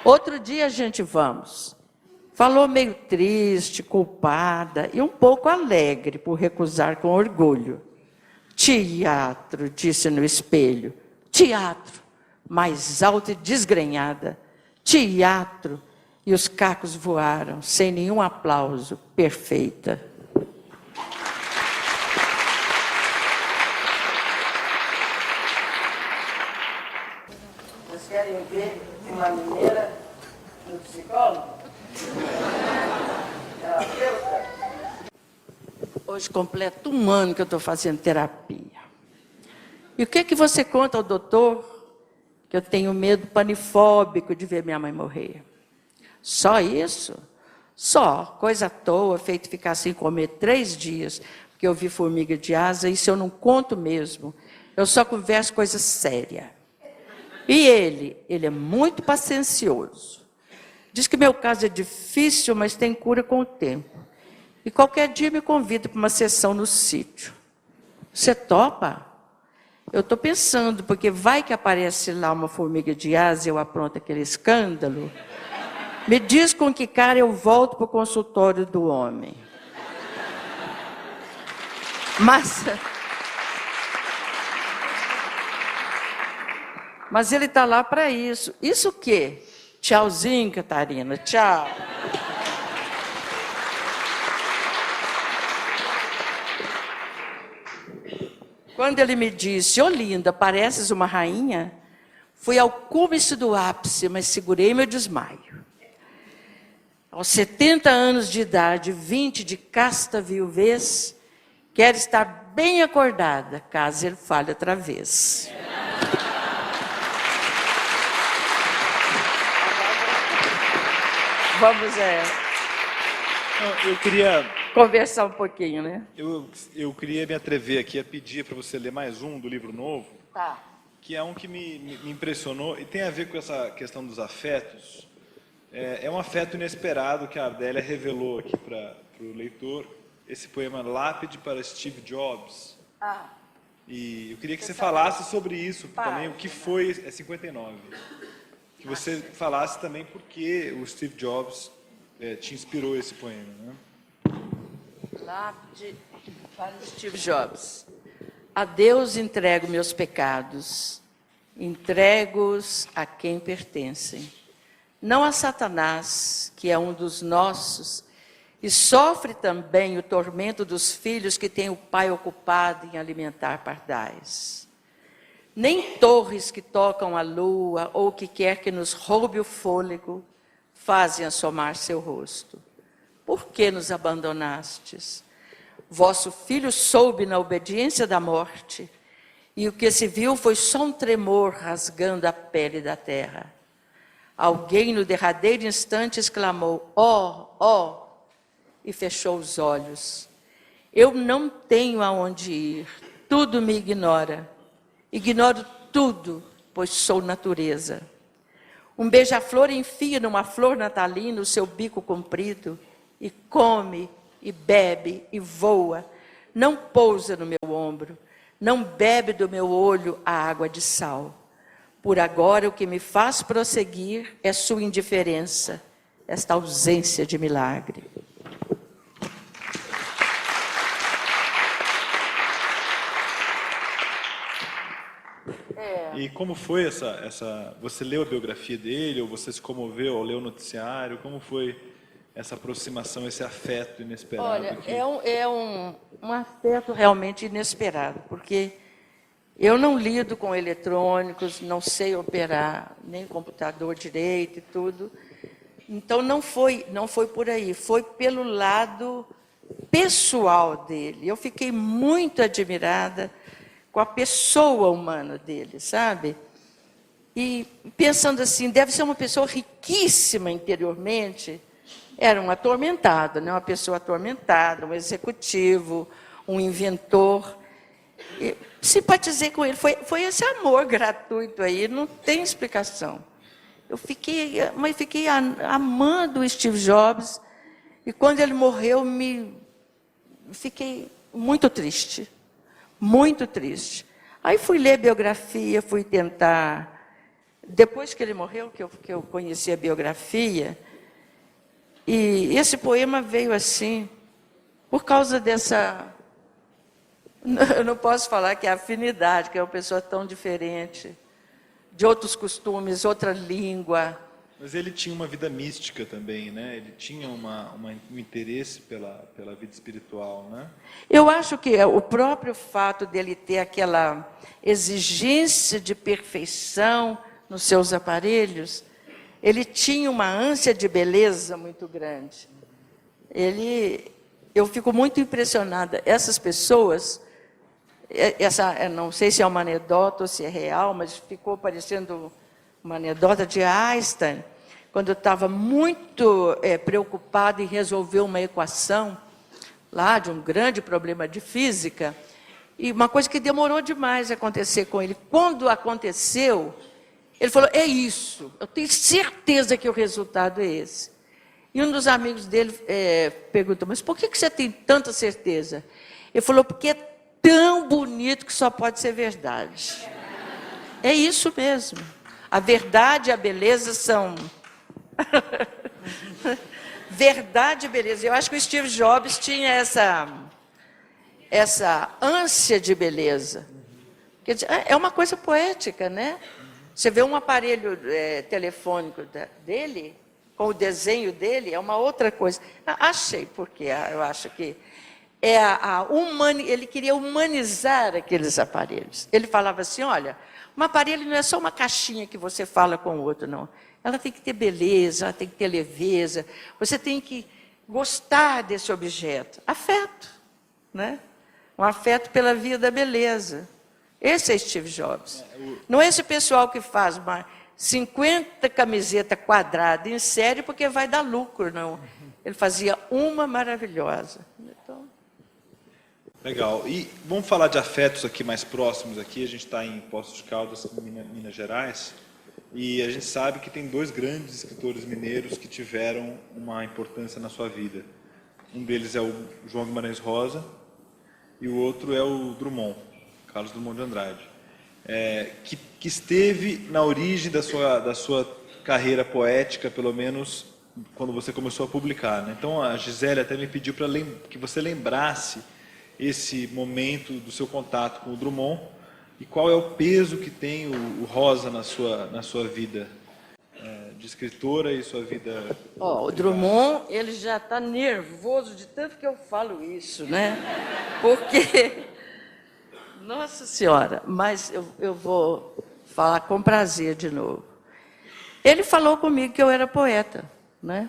Outro dia a gente vamos. Falou meio triste, culpada e um pouco alegre por recusar com orgulho. Teatro, disse no espelho. Teatro, mais alta e desgrenhada. Teatro. E os cacos voaram, sem nenhum aplauso, perfeita. Querem ver uma mineira no psicólogo? Ela Hoje completo 1 ano que eu estou fazendo terapia. E o que você conta ao doutor? Que eu tenho medo panifóbico de ver minha mãe morrer. Só isso? Só. Coisa à toa, feito ficar sem comer 3 dias, porque eu vi formiga de asa, isso eu não conto mesmo. Eu só converso coisa séria. E ele é muito paciencioso. Diz que meu caso é difícil, mas tem cura com o tempo. E qualquer dia me convida para uma sessão no sítio. Você topa? Eu estou pensando, porque vai que aparece lá uma formiga de asa e eu apronto aquele escândalo. Me diz com que cara eu volto para o consultório do homem. Mas ele está lá para isso. Isso o quê? Tchauzinho, Catarina. Tchau. Quando ele me disse, ô linda, pareces uma rainha, fui ao cúbice do ápice, mas segurei meu desmaio. Aos 70 anos de idade, 20 de casta viuvez, quero estar bem acordada, caso ele fale outra vez. Vamos Eu queria conversar um pouquinho, né? Eu queria me atrever aqui a pedir para você ler mais um do livro novo, Tá. que é um que me impressionou e tem a ver com essa questão dos afetos. É um afeto inesperado que a Adélia revelou aqui para o leitor, esse poema Lápide para Steve Jobs. E eu queria que você falasse sobre isso também, o que foi, 59. Que você falasse também por que o Steve Jobs te inspirou esse poema, né? Lápide para Steve Jobs. A Deus entrego meus pecados, entrego-os a quem pertencem. Não a Satanás, que é um dos nossos, e sofre também o tormento dos filhos que têm o pai ocupado em alimentar pardais. Nem torres que tocam a lua, ou que quer que nos roube o fôlego, fazem assomar seu rosto. Por que nos abandonastes? Vosso filho soube na obediência da morte, e o que se viu foi só um tremor rasgando a pele da terra. Alguém no derradeiro instante exclamou, ó, ó, e fechou os olhos. Eu não tenho aonde ir, tudo me ignora. Ignoro tudo, pois sou natureza. Um beija-flor enfia numa flor natalina o seu bico comprido e come, e bebe, e voa. Não pousa no meu ombro, não bebe do meu olho a água de sal. Por agora o que me faz prosseguir é sua indiferença, esta ausência de milagre. E como foi essa... Você leu a biografia dele, ou você se comoveu ao ler o noticiário? Como foi essa aproximação, esse afeto inesperado? Olha, é um afeto realmente inesperado, porque eu não lido com eletrônicos, não sei operar nem computador direito e tudo. Então não foi por aí, foi pelo lado pessoal dele. Eu fiquei muito admirada com a pessoa humana dele, sabe? E pensando assim, deve ser uma pessoa riquíssima interiormente. Era um atormentado, né? Uma pessoa atormentada, um executivo, um inventor. E simpatizei com ele, foi esse amor gratuito aí, não tem explicação. Fiquei amando o Steve Jobs, e quando ele morreu, fiquei muito triste. Muito triste. Aí fui ler a biografia, fui tentar... Depois que ele morreu, que eu conheci a biografia, e esse poema veio assim, por causa dessa... Eu não posso falar que é afinidade, que é uma pessoa tão diferente, de outros costumes, outra língua. Mas ele tinha uma vida mística também, né? Ele tinha um interesse pela vida espiritual, né? Eu acho que o próprio fato dele ter aquela exigência de perfeição nos seus aparelhos, ele tinha uma ânsia de beleza muito grande. eu fico muito impressionada. Essas pessoas, não sei se é uma anedota ou se é real, mas ficou parecendo uma anedota de Einstein, quando eu estava muito preocupado em resolver uma equação, lá de um grande problema de física, e uma coisa que demorou demais a acontecer com ele. Quando aconteceu, ele falou, é isso, eu tenho certeza que o resultado é esse. E um dos amigos dele perguntou, mas por que você tem tanta certeza? Ele falou, porque é tão bonito que só pode ser verdade. É isso mesmo. A verdade e a beleza são... verdade e beleza. Eu acho que o Steve Jobs tinha essa ânsia de beleza. Quer dizer, é uma coisa poética, né? Você vê um aparelho telefônico dele, com o desenho dele, é uma outra coisa. Achei, porque eu acho que ele queria humanizar aqueles aparelhos. Ele falava assim, olha, um aparelho não é só uma caixinha que você fala com o outro, não. Ela tem que ter beleza, ela tem que ter leveza, você tem que gostar desse objeto. Afeto, né? Um afeto pela vida da beleza. Esse é Steve Jobs. Não é esse pessoal que faz 50 camisetas quadradas em série porque vai dar lucro, não. Ele fazia uma maravilhosa. Então... Legal. E vamos falar de afetos aqui mais próximos aqui. A gente está em Poços de Caldas, Minas Gerais, e a gente sabe que tem dois grandes escritores mineiros que tiveram uma importância na sua vida. Um deles é o João Guimarães Rosa e o outro é o Drummond, Carlos Drummond de Andrade, que esteve na origem da sua carreira poética, pelo menos quando você começou a publicar, né? Então a Gisele até me pediu para que você lembrasse esse momento do seu contato com o Drummond e qual é o peso que tem o Rosa na sua vida de escritora e sua vida... o Drummond, ele já está nervoso de tanto que eu falo isso, né? Porque, nossa senhora, mas eu vou falar com prazer de novo. Ele falou comigo que eu era poeta, né?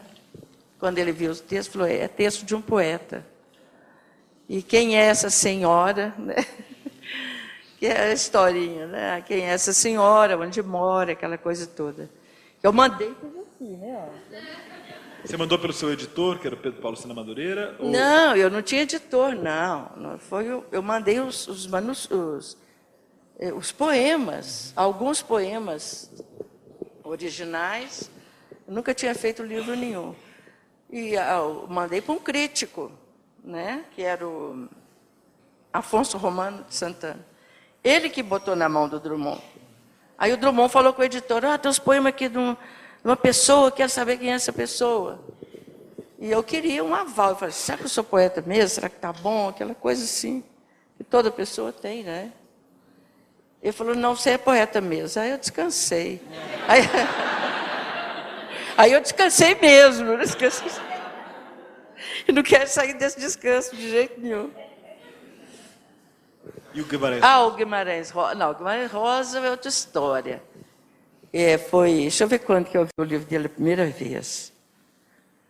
Quando ele viu os textos, falou, é texto de um poeta. E quem é essa senhora, né? Que é a historinha, né? Quem é essa senhora, onde mora, aquela coisa toda. Eu mandei por assim, né? Você mandou pelo seu editor, que era o Pedro Paulo Sena Madureira? Ou... Não, eu não tinha editor, não. Eu mandei os poemas, alguns poemas originais. Eu nunca tinha feito livro nenhum. E eu mandei para um crítico, né? Que era o Afonso Romano de Santana. Ele que botou na mão do Drummond. Aí o Drummond falou com o editor, tem uns poemas aqui de uma pessoa, quero saber quem é essa pessoa. E eu queria um aval. Eu falei, será que eu sou poeta mesmo? Será que está bom? Aquela coisa assim, que toda pessoa tem, né? Ele falou, não, você é poeta mesmo. Aí eu descansei. Aí eu descansei mesmo. Eu não quero sair desse descanso de jeito nenhum. E o Guimarães? O Guimarães Rosa. Não, o Guimarães Rosa é outra história. Deixa eu ver quando que eu vi o livro dele a primeira vez.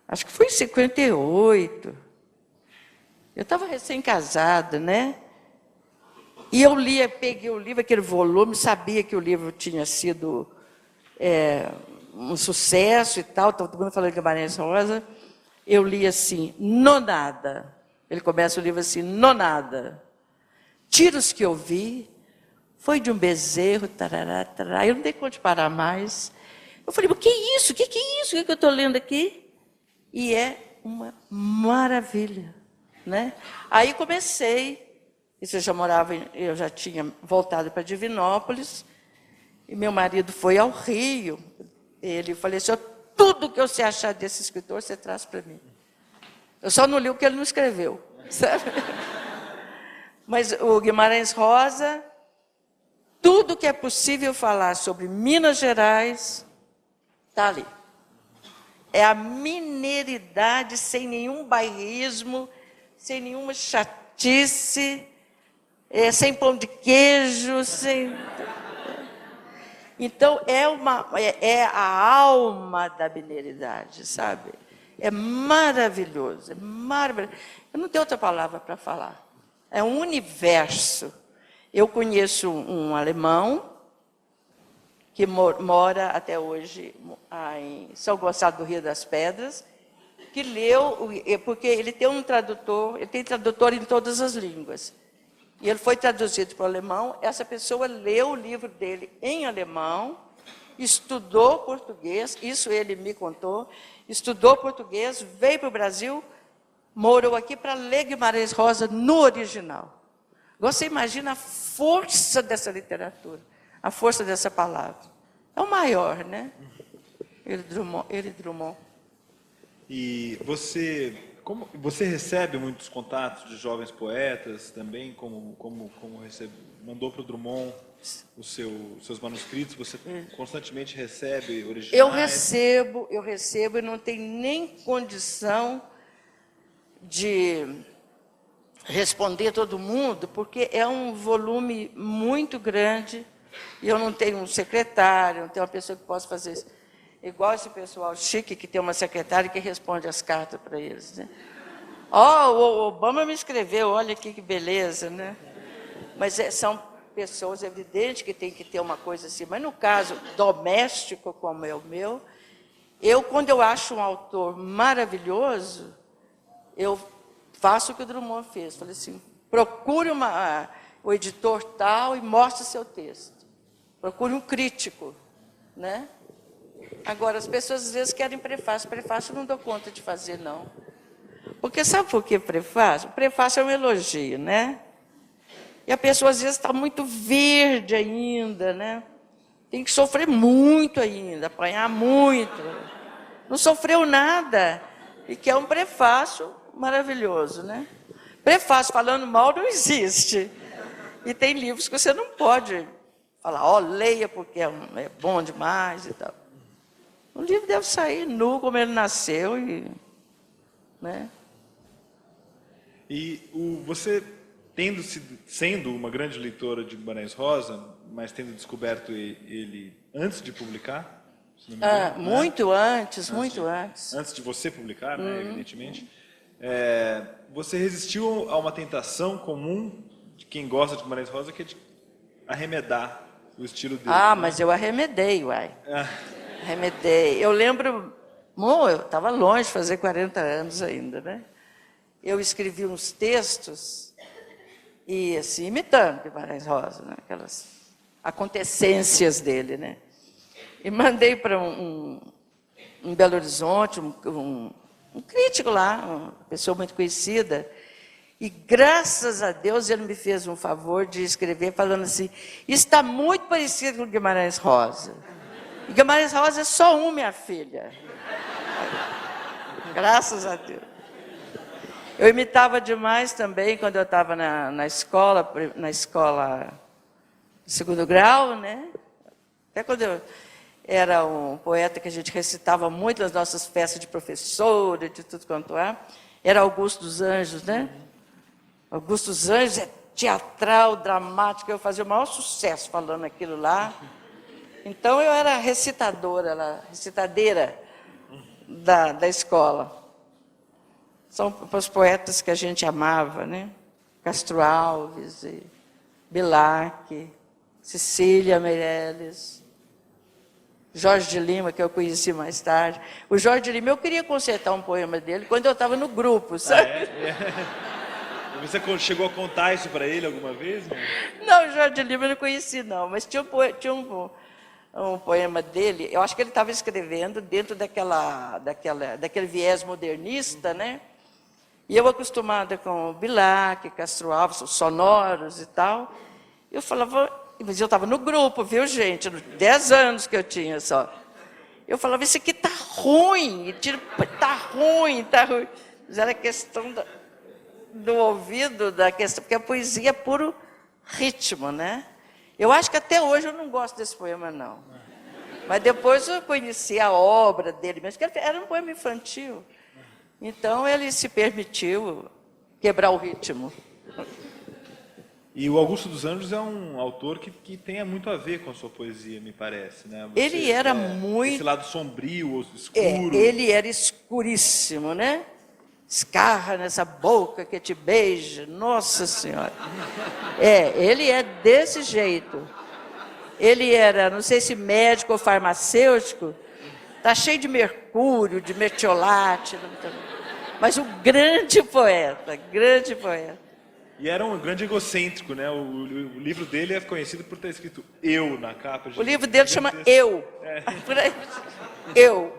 Acho que foi em 58. Eu estava recém-casada, né? E eu peguei o livro, aquele volume, sabia que o livro tinha sido um sucesso e tal, todo mundo falando de Guimarães Rosa. Eu li assim, nonada. Ele começa o livro assim, nonada. Tiros que eu vi, foi de um bezerro, tarará, tarará. Eu não dei conta de parar mais. Eu falei, o que é isso? O que é isso? O que eu estou lendo aqui? E é uma maravilha, né? Aí comecei, isso eu já tinha voltado para Divinópolis, e meu marido foi ao Rio. Ele falou assim, tudo que você achar desse escritor, você traz para mim. Eu só não li o que ele não escreveu, sabe? Mas o Guimarães Rosa, tudo que é possível falar sobre Minas Gerais, está ali. É a mineiridade sem nenhum bairrismo, sem nenhuma chatice, sem pão de queijo, sem... Então, é a alma da mineiridade, sabe? É maravilhoso, é maravilhoso. Eu não tenho outra palavra para falar. É um universo. Eu conheço um alemão que mora até hoje em São Gonçalo do Rio das Pedras, que leu, porque ele tem um tradutor, ele tem tradutor em todas as línguas. E ele foi traduzido para o alemão, essa pessoa leu o livro dele em alemão, estudou português, isso ele me contou, estudou português, veio para o Brasil, morou aqui para ler Guimarães Rosa no original. Você imagina a força dessa literatura, a força dessa palavra. É o maior, né? Ele Drummond. E você recebe muitos contatos de jovens poetas também, mandou para o Drummond seus manuscritos, você constantemente recebe originais? Eu recebo e não tenho nem condição de responder todo mundo, porque é um volume muito grande e eu não tenho um secretário, não tenho uma pessoa que possa fazer isso. Igual esse pessoal chique que tem uma secretária que responde as cartas para eles, né? O Obama me escreveu, olha aqui que beleza, né? Mas são pessoas, evidente que tem que ter uma coisa assim, mas no caso doméstico como é o meu, quando eu acho um autor maravilhoso, eu faço o que o Drummond fez. Falei assim, procure o editor tal e mostre seu texto. Procure um crítico, né? Agora, as pessoas às vezes querem prefácio. Prefácio eu não dou conta de fazer, não. Porque sabe por que prefácio? O prefácio é um elogio, né? E a pessoa às vezes está muito verde ainda, né? Tem que sofrer muito ainda, apanhar muito. Não sofreu nada. E que é um prefácio maravilhoso, né? Prefácio falando mal não existe. E tem livros que você não pode falar, leia porque é bom demais e tal. O livro deve sair nu como ele nasceu, né? E você, sendo uma grande leitora de Guimarães Rosa, mas tendo descoberto ele antes de publicar, se não me engano, muito antes, muito antes. Antes de você publicar, né, evidentemente, você resistiu a uma tentação comum de quem gosta de Guimarães Rosa, que é de arremedar o estilo dele. Mas eu arremedei, uai. Arremedei. Eu lembro, eu estava longe de fazer 40 anos ainda, né? Eu escrevi uns textos, e assim, imitando Guimarães Rosa, né? Aquelas acontecências dele, né? E mandei para um Belo Horizonte, um crítico lá, uma pessoa muito conhecida, e graças a Deus ele me fez um favor de escrever falando assim, está muito parecido com Guimarães Rosa. E Guimarães Rosa é só minha filha. Graças a Deus. Eu imitava demais também quando eu estava na escola de segundo grau, né? Até quando eu era um poeta que a gente recitava muito nas nossas festas de professora, de tudo quanto é. Era Augusto dos Anjos, né? Augusto dos Anjos é teatral, dramático, eu fazia o maior sucesso falando aquilo lá. Então eu era recitadeira da escola. São os poetas que a gente amava, né? Castro Alves, Bilac, Cecília Meirelles, Jorge de Lima, que eu conheci mais tarde. O Jorge de Lima, eu queria consertar um poema dele quando eu estava no grupo, sabe? Você chegou a contar isso para ele alguma vez? Não, o Jorge de Lima eu não conheci, não. Mas tinha um poema dele, eu acho que ele estava escrevendo dentro daquele viés modernista, né? E eu acostumada com Bilac, Castro Alves, os sonoros e tal. Eu falava, mas eu estava no grupo, viu, gente? 10 anos que eu tinha só. Eu falava, isso aqui está ruim, está ruim. Mas era questão do ouvido, da questão, porque a poesia é puro ritmo, né? Eu acho que até hoje eu não gosto desse poema, não. Mas depois eu conheci a obra dele, mas era um poema infantil. Então ele se permitiu quebrar o ritmo. E o Augusto dos Anjos é um autor que tem muito a ver com a sua poesia, me parece, né? Ele era muito... Esse lado sombrio, escuro. Ele era escuríssimo, né? Escarra nessa boca que te beija, nossa senhora. Ele é desse jeito. Ele era, não sei se médico ou farmacêutico, tá cheio de mercúrio, de mertiolate, mas o grande poeta, grande poeta. E era um grande egocêntrico, né? O livro dele é conhecido por ter escrito "eu" na capa. O livro dele chama Eu. Eu.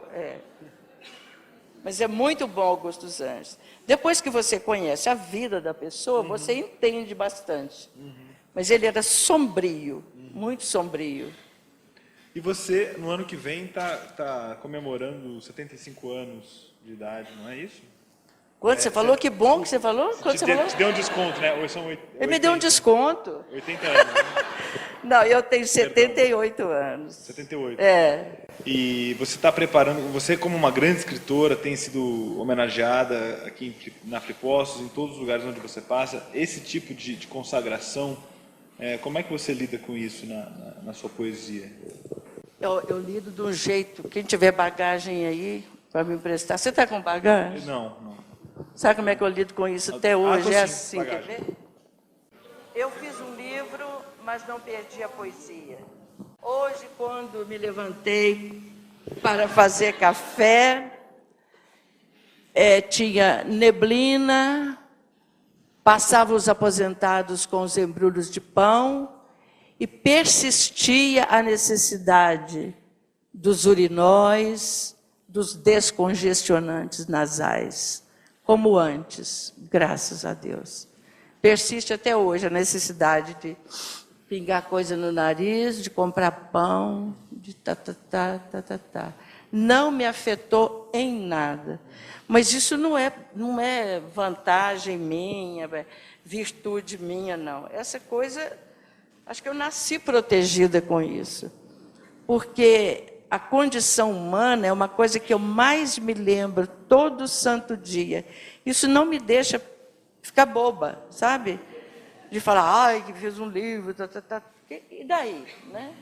Mas é muito bom Augusto dos Anjos. Depois que você conhece a vida da pessoa, você entende bastante. Mas ele era sombrio, muito sombrio. E você, no ano que vem, tá comemorando 75 anos de idade, não é isso? Quanto você falou? Que bom que você falou. Quanto você falou? Te deu um desconto, né? Hoje são 80, Ele me deu um desconto. 80 anos. Não, eu tenho 78 anos. 78. E você está preparando, você como uma grande escritora, tem sido homenageada aqui na Fripostos, em todos os lugares onde você passa. Esse tipo de consagração, como é que você lida com isso na sua poesia? Eu lido de um jeito, quem tiver bagagem aí para me emprestar. Você está com bagagem? Não. Sabe como é que eu lido com isso até hoje? É assim, bagagem. quer ver? Eu fiz um livro, mas não perdi a poesia. Hoje, quando me levantei para fazer café, tinha neblina, passavam os aposentados com os embrulhos de pão e persistia a necessidade dos urinóis, dos descongestionantes nasais, como antes, graças a Deus. Persiste até hoje a necessidade de pingar coisa no nariz, de comprar pão, de tá. Não me afetou em nada. Mas isso não é vantagem minha, virtude minha, não. Essa coisa, acho que eu nasci protegida com isso. Porque a condição humana é uma coisa que eu mais me lembro todo santo dia. Isso não me deixa ficar boba, sabe? De falar, ai, que fiz um livro, e daí, né?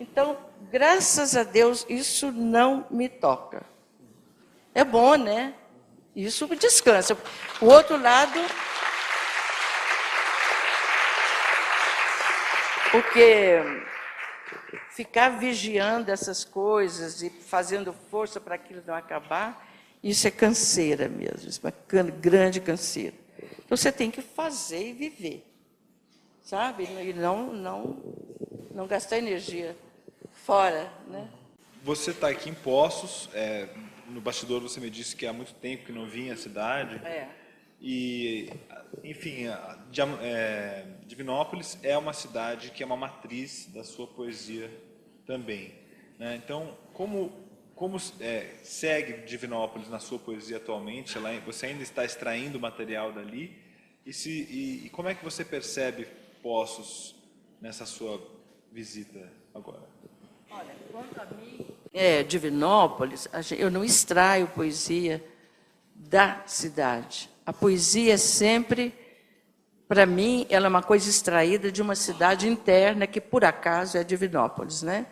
Então, graças a Deus, isso não me toca. É bom, né? Isso me descansa. O outro lado, porque ficar vigiando essas coisas e fazendo força para aquilo não acabar, isso é canseira mesmo, isso é uma grande canseira. Então, você tem que fazer e viver, sabe? E não gastar energia fora, né? Você está aqui em Poços, no bastidor você me disse que há muito tempo que não vinha à cidade. E, enfim, Divinópolis é uma cidade que é uma matriz da sua poesia também, né? Então, como segue Divinópolis na sua poesia atualmente? Você ainda está extraindo material dali? E como é que você percebe Poços nessa sua visita agora? Olha, quanto a mim, Divinópolis, eu não extraio poesia da cidade. A poesia sempre, para mim, ela é uma coisa extraída de uma cidade interna que, por acaso, é Divinópolis, né?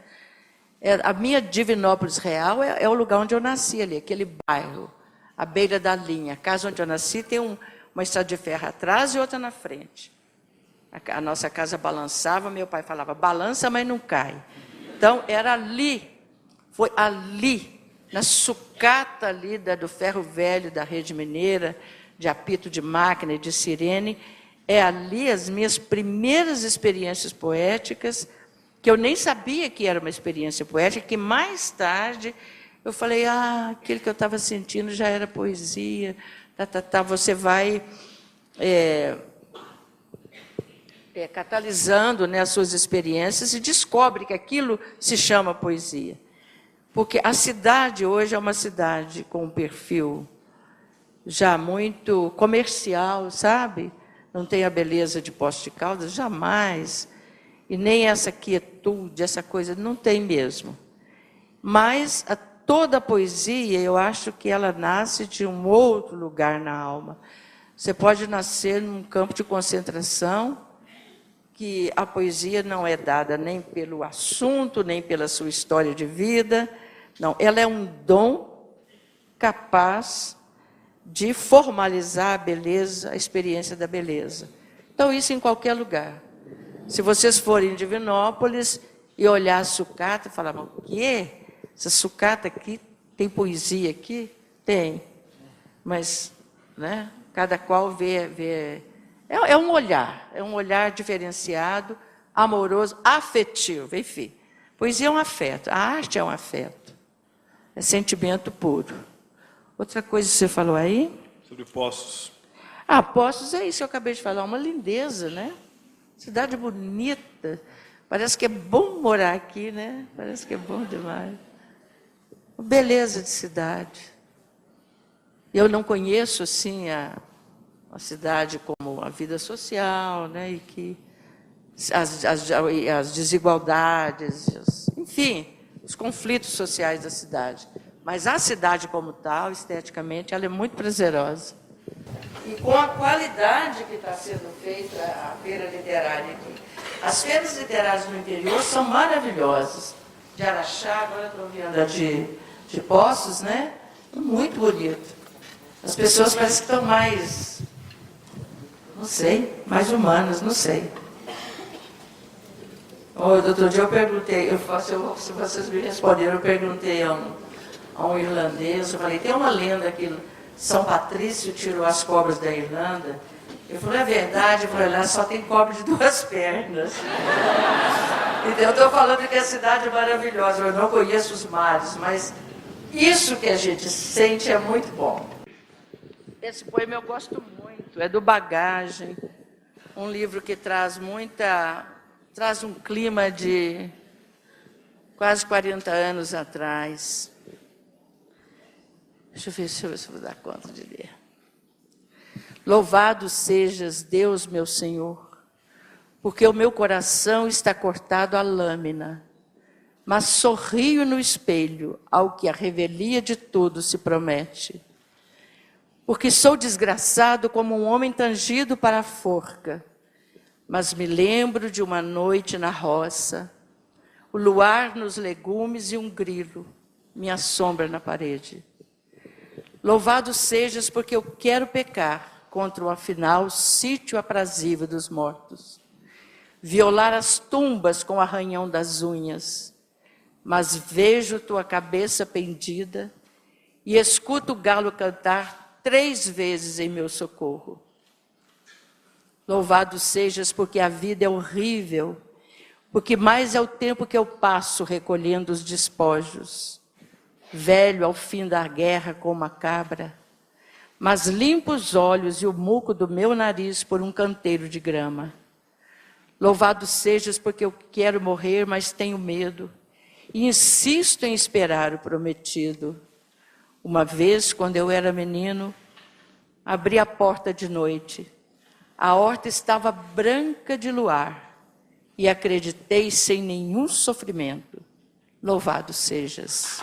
A minha Divinópolis real é o lugar onde eu nasci ali, aquele bairro, à beira da linha. A casa onde eu nasci tem uma estrada de ferro atrás e outra na frente. A nossa casa balançava, meu pai falava, balança, mas não cai. Então, era ali, foi ali, na sucata ali do ferro velho da rede mineira, de apito de máquina e de sirene, ali as minhas primeiras experiências poéticas, que eu nem sabia que era uma experiência poética, que mais tarde eu falei, aquilo que eu estava sentindo já era poesia, você vai catalisando, né, as suas experiências e descobre que aquilo se chama poesia. Porque a cidade hoje é uma cidade com um perfil já muito comercial, sabe? Não tem a beleza de Poços de Caldas, jamais. E nem essa quietude, essa coisa, não tem mesmo. Mas toda a poesia, eu acho que ela nasce de um outro lugar na alma. Você pode nascer num campo de concentração que a poesia não é dada nem pelo assunto, nem pela sua história de vida. Não, ela é um dom capaz de formalizar a beleza, a experiência da beleza. Então, isso em qualquer lugar. Se vocês forem em Divinópolis e olhar a sucata e falar, mas o quê? Essa sucata aqui, tem poesia aqui? Tem. Mas, né, cada qual vê. É um olhar diferenciado, amoroso, afetivo, enfim. Poesia é um afeto, a arte é um afeto. É sentimento puro. Outra coisa que você falou aí? Sobre Poços. Poços é isso que eu acabei de falar, uma lindeza, né? Cidade bonita. Parece que é bom morar aqui, né? Parece que é bom demais. Beleza de cidade. Eu não conheço, assim, a cidade como a vida social, né? E que as desigualdades, enfim, os conflitos sociais da cidade. Mas a cidade como tal, esteticamente, ela é muito prazerosa. E com a qualidade que está sendo feita a feira literária aqui. As feiras literárias no interior são maravilhosas. De Araxá, agora estou vendo a de Poços, né? Muito bonito. As pessoas parecem que estão mais, não sei, mais humanas, não sei. Outro dia eu perguntei, se vocês me responderam, eu perguntei a um irlandês, eu falei, tem uma lenda que São Patrício tirou as cobras da Irlanda. Ele falou, é verdade, eu falei, lá só tem cobra de 2 pernas. Então, eu estou falando que a cidade é maravilhosa, eu não conheço os mares, mas isso que a gente sente é muito bom. Esse poema eu gosto muito, é do Bagagem, um livro que traz um clima de quase 40 anos atrás. Deixa eu ver se eu vou dar conta de ler. Louvado sejas, Deus, meu Senhor, porque o meu coração está cortado à lâmina, mas sorrio no espelho ao que a revelia de tudo se promete. Porque sou desgraçado como um homem tangido para a forca, mas me lembro de uma noite na roça, o luar nos legumes e um grilo, minha sombra na parede. Louvado sejas porque eu quero pecar contra o afinal sítio aprazível dos mortos, violar as tumbas com o arranhão das unhas, mas vejo tua cabeça pendida e escuto o galo cantar 3 vezes em meu socorro. Louvado sejas porque a vida é horrível, porque mais é o tempo que eu passo recolhendo os despojos, velho ao fim da guerra como uma cabra, mas limpo os olhos e o muco do meu nariz por um canteiro de grama. Louvado sejas porque eu quero morrer, mas tenho medo, e insisto em esperar o prometido. Uma vez, quando eu era menino, abri a porta de noite. A horta estava branca de luar, e acreditei sem nenhum sofrimento. Louvado sejas.